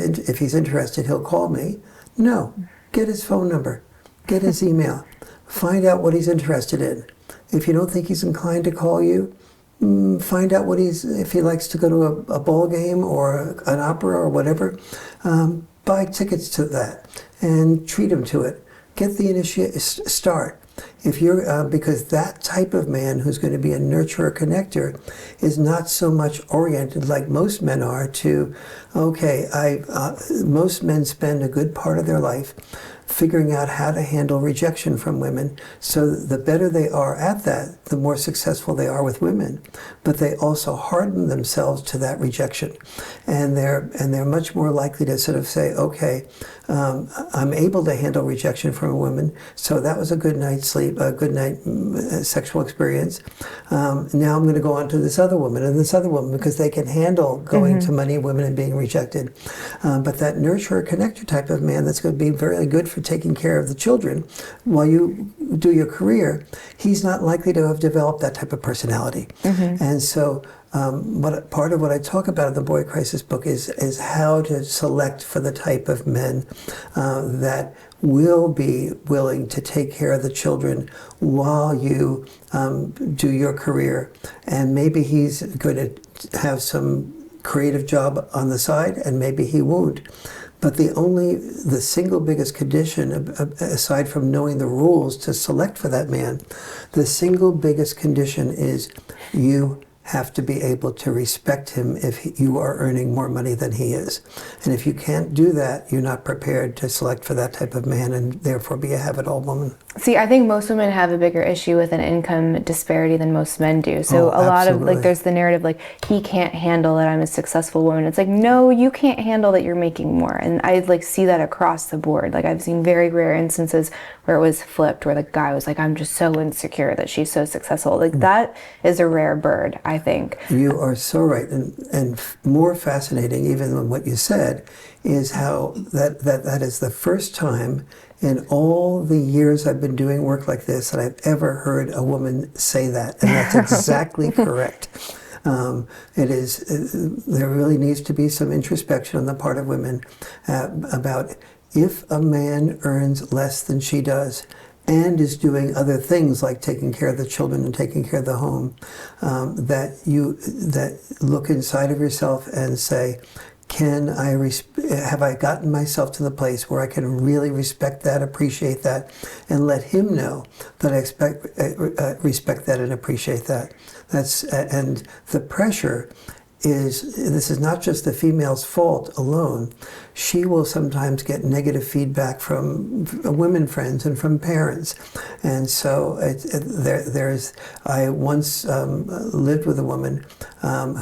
interested, he'll call me. No, get his phone number, get his email, find out what he's interested in. If you don't think he's inclined to call you, find out if he likes to go to a ball game or an opera or whatever. Buy tickets to that and treat him to it. Get the start. If you're because that type of man who's going to be a nurturer, connector, is not so much oriented like most men are to, okay, most men spend a good part of their life figuring out how to handle rejection from women. So the better they are at that, the more successful they are with women. But they also harden themselves to that rejection, and they're much more likely to sort of say, okay, I'm able to handle rejection from a woman, so that was a good night's sleep, a good night sexual experience. Now I'm going to go on to this other woman and this other woman, because they can handle going to many women and being rejected. But that nurturer, connector type of man that's going to be very good for taking care of the children while you do your career, he's not likely to have developed that type of personality. And so part of what I talk about in the Boy Crisis book is how to select for the type of men that will be willing to take care of the children while you do your career. And maybe he's going to have some creative job on the side, and maybe he won't. But the single biggest condition, aside from knowing the rules to select for that man, the single biggest condition is you have to be able to respect him if you are earning more money than he is. And if you can't do that, you're not prepared to select for that type of man and therefore be a have-it-all woman. See, I think most women have a bigger issue with an income disparity than most men do. So a lot of, like, there's the narrative, like, he can't handle that I'm a successful woman. It's like, no, you can't handle that you're making more. And I, like, see that across the board. Like, I've seen very rare instances where it was flipped, where the guy was like, I'm just so insecure that she's so successful. Like, that is a rare bird, I think. You are so right. And more fascinating even than what you said is how that is the first time in all the years I've been doing work like this that I've ever heard a woman say that. And that's exactly correct. There really needs to be some introspection on the part of women about if a man earns less than she does and is doing other things like taking care of the children and taking care of the home, that look inside of yourself and say, have I gotten myself to the place where I can really respect that, appreciate that, and let him know that I respect that and appreciate that. And the pressure this is not just the female's fault alone. She will sometimes get negative feedback from women friends and from parents. And so I once lived with a woman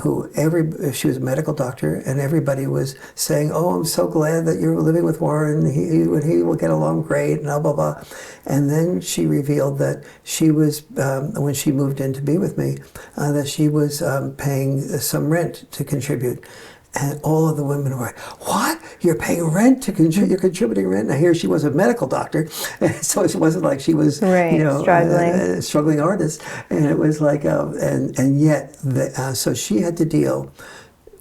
who she was a medical doctor, and everybody was saying, "Oh, I'm so glad that you're living with Warren. He will get along great," and blah, blah, blah. And then she revealed that she was, when she moved in to be with me, that she was paying some rent to contribute. And all of the women were, "What? You're paying rent to contribute? You're contributing rent?" Now here she was a medical doctor, so it wasn't like she was, a struggling artist. And it was like, and yet, so she had to deal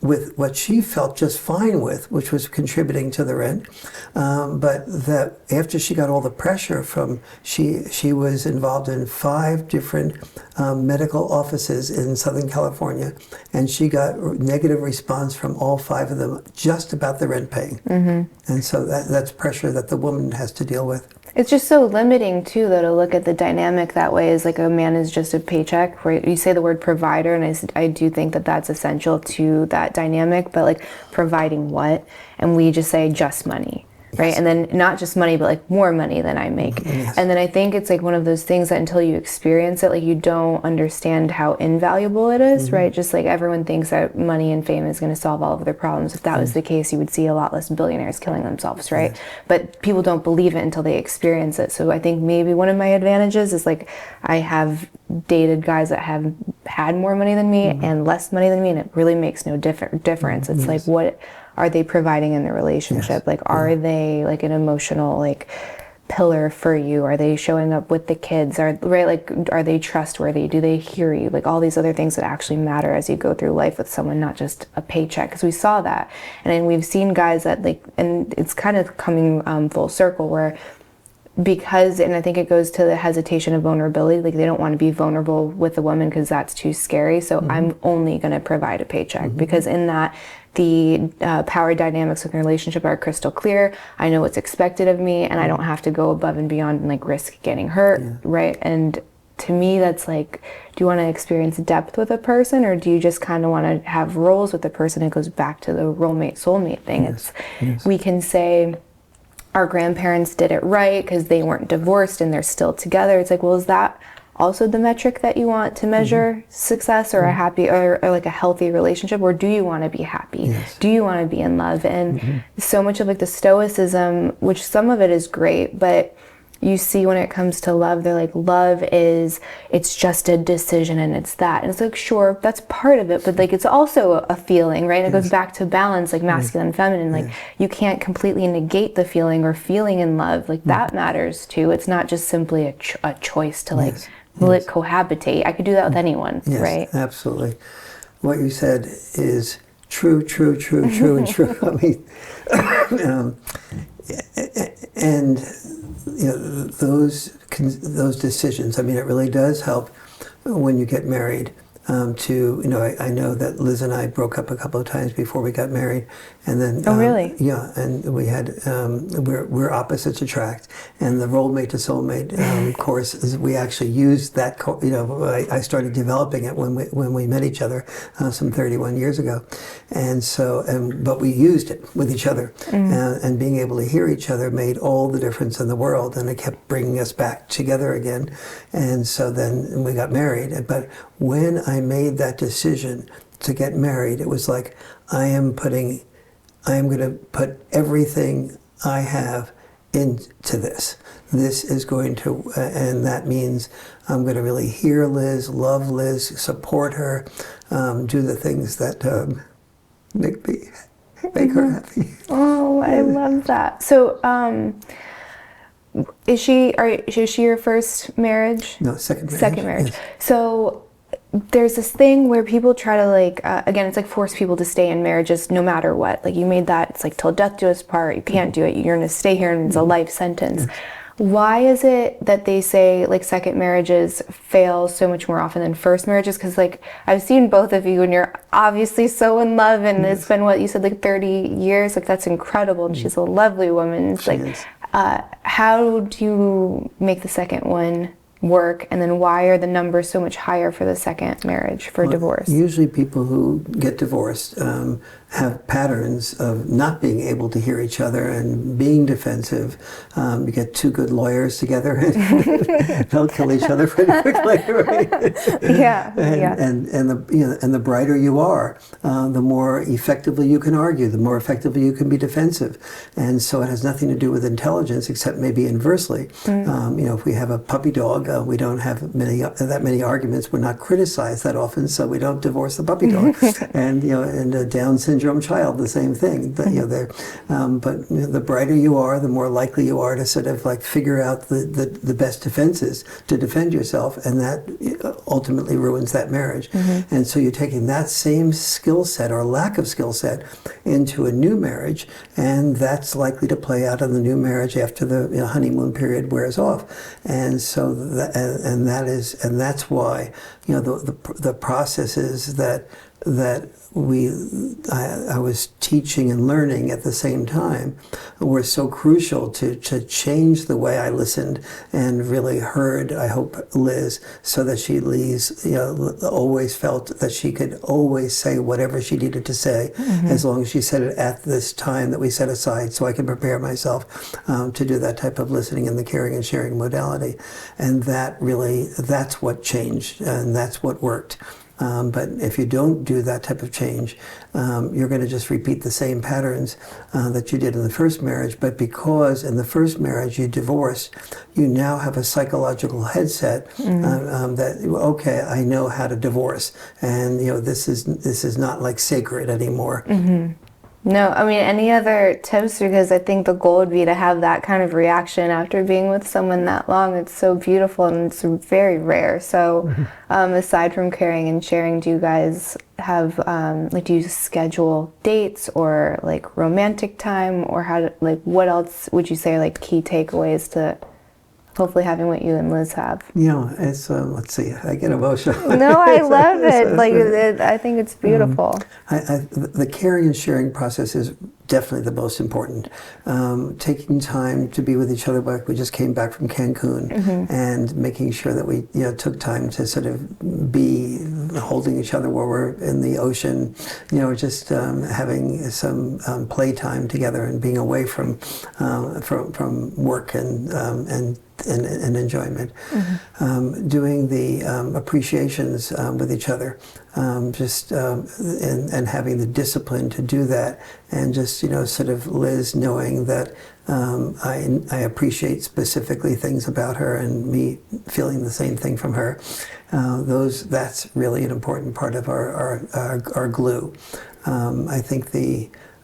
with what she felt just fine with, which was contributing to the rent, but that after she got all the pressure from, she was involved in 5 different medical offices in Southern California, and she got negative response from all 5 of them just about the rent paying. Mm-hmm. And so that's pressure that the woman has to deal with. It's just so limiting too, though, to look at the dynamic that way, as like a man is just a paycheck, right? You say the word provider, and I do think that that's essential to that dynamic, but like providing what? And we just say just money, right? Yes. And then not just money, but like more money than I make. Yes. And then I think it's like one of those things that until you experience it, like you don't understand how invaluable it is, mm-hmm. right? Just like everyone thinks that money and fame is going to solve all of their problems. If that mm-hmm. was the case, you would see a lot less billionaires killing themselves, right? Yes. But people don't believe it until they experience it. So I think maybe one of my advantages is like I have dated guys that have had more money than me mm-hmm. and less money than me, and it really makes no difference. It's yes. like, what are they providing in the relationship? Yes. Like, are they like an emotional like pillar for you? Are they showing up with the kids? Are they trustworthy? Do they hear you? Like all these other things that actually matter as you go through life with someone, not just a paycheck. Because we saw that, and then we've seen guys that like, and it's kind of coming full circle where. And I think it goes to the hesitation of vulnerability. Like they don't want to be vulnerable with a woman because that's too scary. So mm-hmm. I'm only going to provide a paycheck mm-hmm. because in that the power dynamics of the relationship are crystal clear. I know what's expected of me, and mm-hmm. I don't have to go above and beyond and like risk getting hurt, right? And to me, that's like, do you want to experience depth with a person, or do you just kind of want to have roles with the person? It goes back to the roommate soulmate thing. Yes. We can say our grandparents did it right because they weren't divorced and they're still together. It's like, well, is that also the metric that you want to measure mm-hmm. success or mm-hmm. a happy or like a healthy relationship? Or do you want to be happy? Yes. Do you want to be in love? And mm-hmm. so much of like the stoicism, which some of it is great, but you see when it comes to love, they're like, love is, it's just a decision and it's that. And it's like, sure, that's part of it, but like it's also a feeling, right? And it goes back to balance, like masculine, feminine. Like you can't completely negate the feeling or feeling in love. Like that matters too. It's not just simply a choice to like, will it cohabitate? I could do that with anyone, right? Absolutely. What you said is true, and true. I mean, and you know, those decisions. I mean, it really does help when you get married. I know that Liz and I broke up a couple of times before we got married, and then really? Yeah, and we had we're opposites attract, and the roommate to soulmate course is we actually used that. I started developing it when we met each other some 31 years ago, and so but we used it with each other, and being able to hear each other made all the difference in the world, and it kept bringing us back together again, and so then we got married, but. When I made that decision to get married, it was like, I am going to put everything I have into this. This is going to, and that means I'm going to really hear Liz, love Liz, support her, do the things that make her happy. Oh, I love that. So, is she your first marriage? No, second marriage. Second marriage. Yes. So there's this thing where people try to like, again, it's like force people to stay in marriages no matter what. Like you made that, it's like till death do us part, you can't do it, you're gonna stay here and it's a life sentence. Why is it that they say like second marriages fail so much more often than first marriages? Because like I've seen both of you and you're obviously so in love, and it's been what you said, like 30 years. Like that's incredible, and she's a lovely woman. It's like, how do you make the second one work, and then why are the numbers so much higher for the second marriage for divorce? Usually people who get divorced have patterns of not being able to hear each other and being defensive. You get two good lawyers together and they'll kill each other pretty quickly, right? And the brighter you are, the more effectively you can argue, the more effectively you can be defensive. And so it has nothing to do with intelligence, except maybe inversely. If we have a puppy dog, we don't have that many arguments. We're not criticized that often, so we don't divorce the puppy dog. And a Down syndrome child, the same thing. But the brighter you are, the more likely you are to sort of like figure out the best defenses to defend yourself, and that ultimately ruins that marriage. And so you're taking that same skill set or lack of skill set into a new marriage, and that's likely to play out in the new marriage after the honeymoon period wears off. And so that's why the processes that I was teaching and learning at the same time were so crucial to change the way I listened and really heard, I hope, Liz, so that always felt that she could always say whatever she needed to say, as long as she said it at this time that we set aside, so I could prepare myself to do that type of listening in the caring and sharing modality. And that's what changed, and that's what worked. But if you don't do that type of change, you're going to just repeat the same patterns that you did in the first marriage. But because in the first marriage you divorced, you now have a psychological headset that, okay, I know how to divorce, and this is not like sacred anymore. No, I mean, any other tips? Because I think the goal would be to have that kind of reaction after being with someone that long. It's so beautiful and it's very rare. So aside from caring and sharing, do you guys have, do you schedule dates or like romantic time, or what else would you say are like key takeaways to hopefully having what you and Liz have? It's, let's see, I get emotional. No, I love it. I think it's beautiful. The caring and sharing process is definitely the most important. Taking time to be with each other, like we just came back from Cancun, and making sure that we took time to sort of be holding each other while we're in the ocean, just having some playtime together and being away from work and enjoyment. Doing the appreciations with each other, and having the discipline to do that, and just sort of Liz knowing that I appreciate specifically things about her, and me feeling the same thing from her. That's really an important part of our glue. I think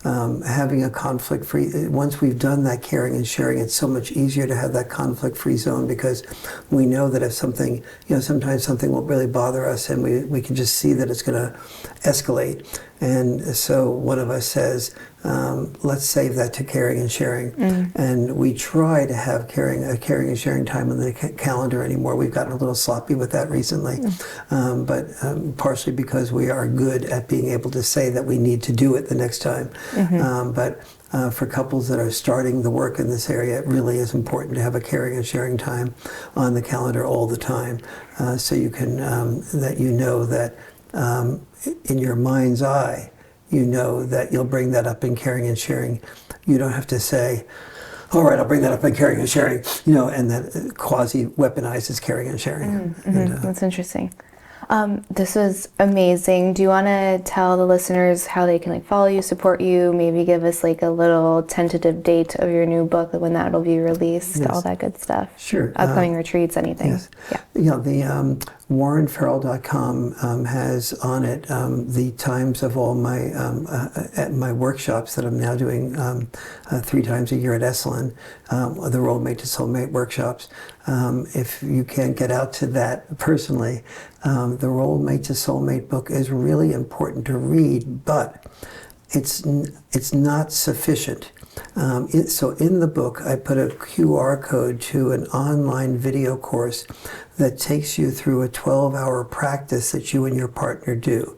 having a conflict-free, once we've done that caring and sharing, it's so much easier to have that conflict-free zone, because we know that if something, sometimes something will really bother us, and we can just see that it's going to escalate. And so one of us says, let's save that to caring and sharing. And we try to have caring and sharing time on the calendar anymore. We've gotten a little sloppy with that recently, but partially because we are good at being able to say that we need to do it the next time. But for couples that are starting the work in this area, it really is important to have a caring and sharing time on the calendar all the time, so you can that in your mind's eye, that you'll bring that up in caring and sharing. You don't have to say, all right, I'll bring that up in caring and sharing, and that quasi-weaponizes caring and sharing. That's interesting. This was amazing. Do you want to tell the listeners how they can follow you, support you, maybe give us a little tentative date of your new book, when that'll be released, all that good stuff? Sure. Upcoming retreats, anything? Yes. Yeah. The WarrenFarrell.com has on it the times of all my my workshops that I'm now doing 3 times a year at Esalen, the Role Mate to Soulmate workshops. If you can't get out to that personally, the Role Mate to Soulmate book is really important to read, but it's not sufficient. So in the book, I put a QR code to an online video course that takes you through a 12-hour practice that you and your partner do.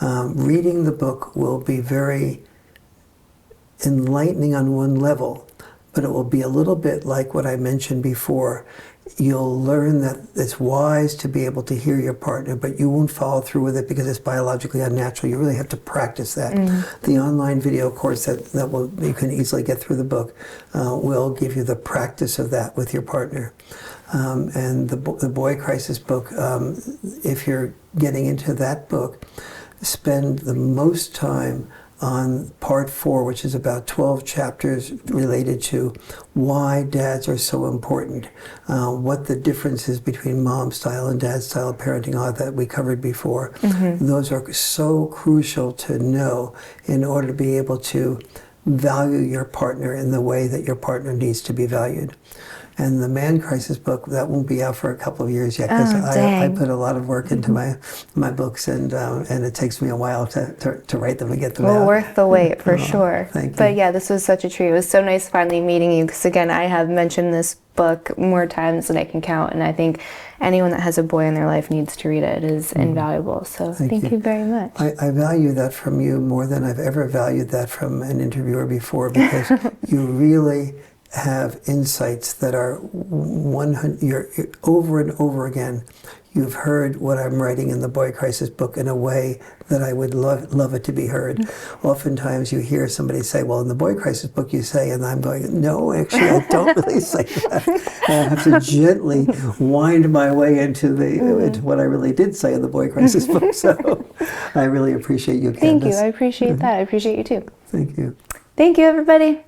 Reading the book will be very enlightening on one level, but it will be a little bit like what I mentioned before. You'll learn that it's wise to be able to hear your partner, but you won't follow through with it because it's biologically unnatural. You really have to practice that. The online video course you can easily get through the book will give you the practice of that with your partner. And the Boy Crisis book, if you're getting into that book, spend the most time on part 4, which is about 12 chapters related to why dads are so important, what the difference is between mom style and dad style parenting, all that we covered before. Those are so crucial to know in order to be able to value your partner in the way that your partner needs to be valued. And the Man Crisis book, that won't be out for a couple of years yet, because I put a lot of work into my books, and it takes me a while to write them and get them out. Well, worth the wait, for sure. Thank you. But yeah, this was such a treat. It was so nice finally meeting you, because again, I have mentioned this book more times than I can count, and I think anyone that has a boy in their life needs to read it. It is invaluable. So thank you very much. I value that from you more than I've ever valued that from an interviewer before, because you really have insights that are 100, you're over and over again. You've heard what I'm writing in the Boy Crisis book in a way that I would love it to be heard. Oftentimes you hear somebody say, well, in the Boy Crisis book you say, and I'm going, no, actually I don't really say that. And I have to gently wind my way into what I really did say in the Boy Crisis book. So I really appreciate you, Candice. Thank you. I appreciate that. I appreciate you too. Thank you. Thank you, everybody.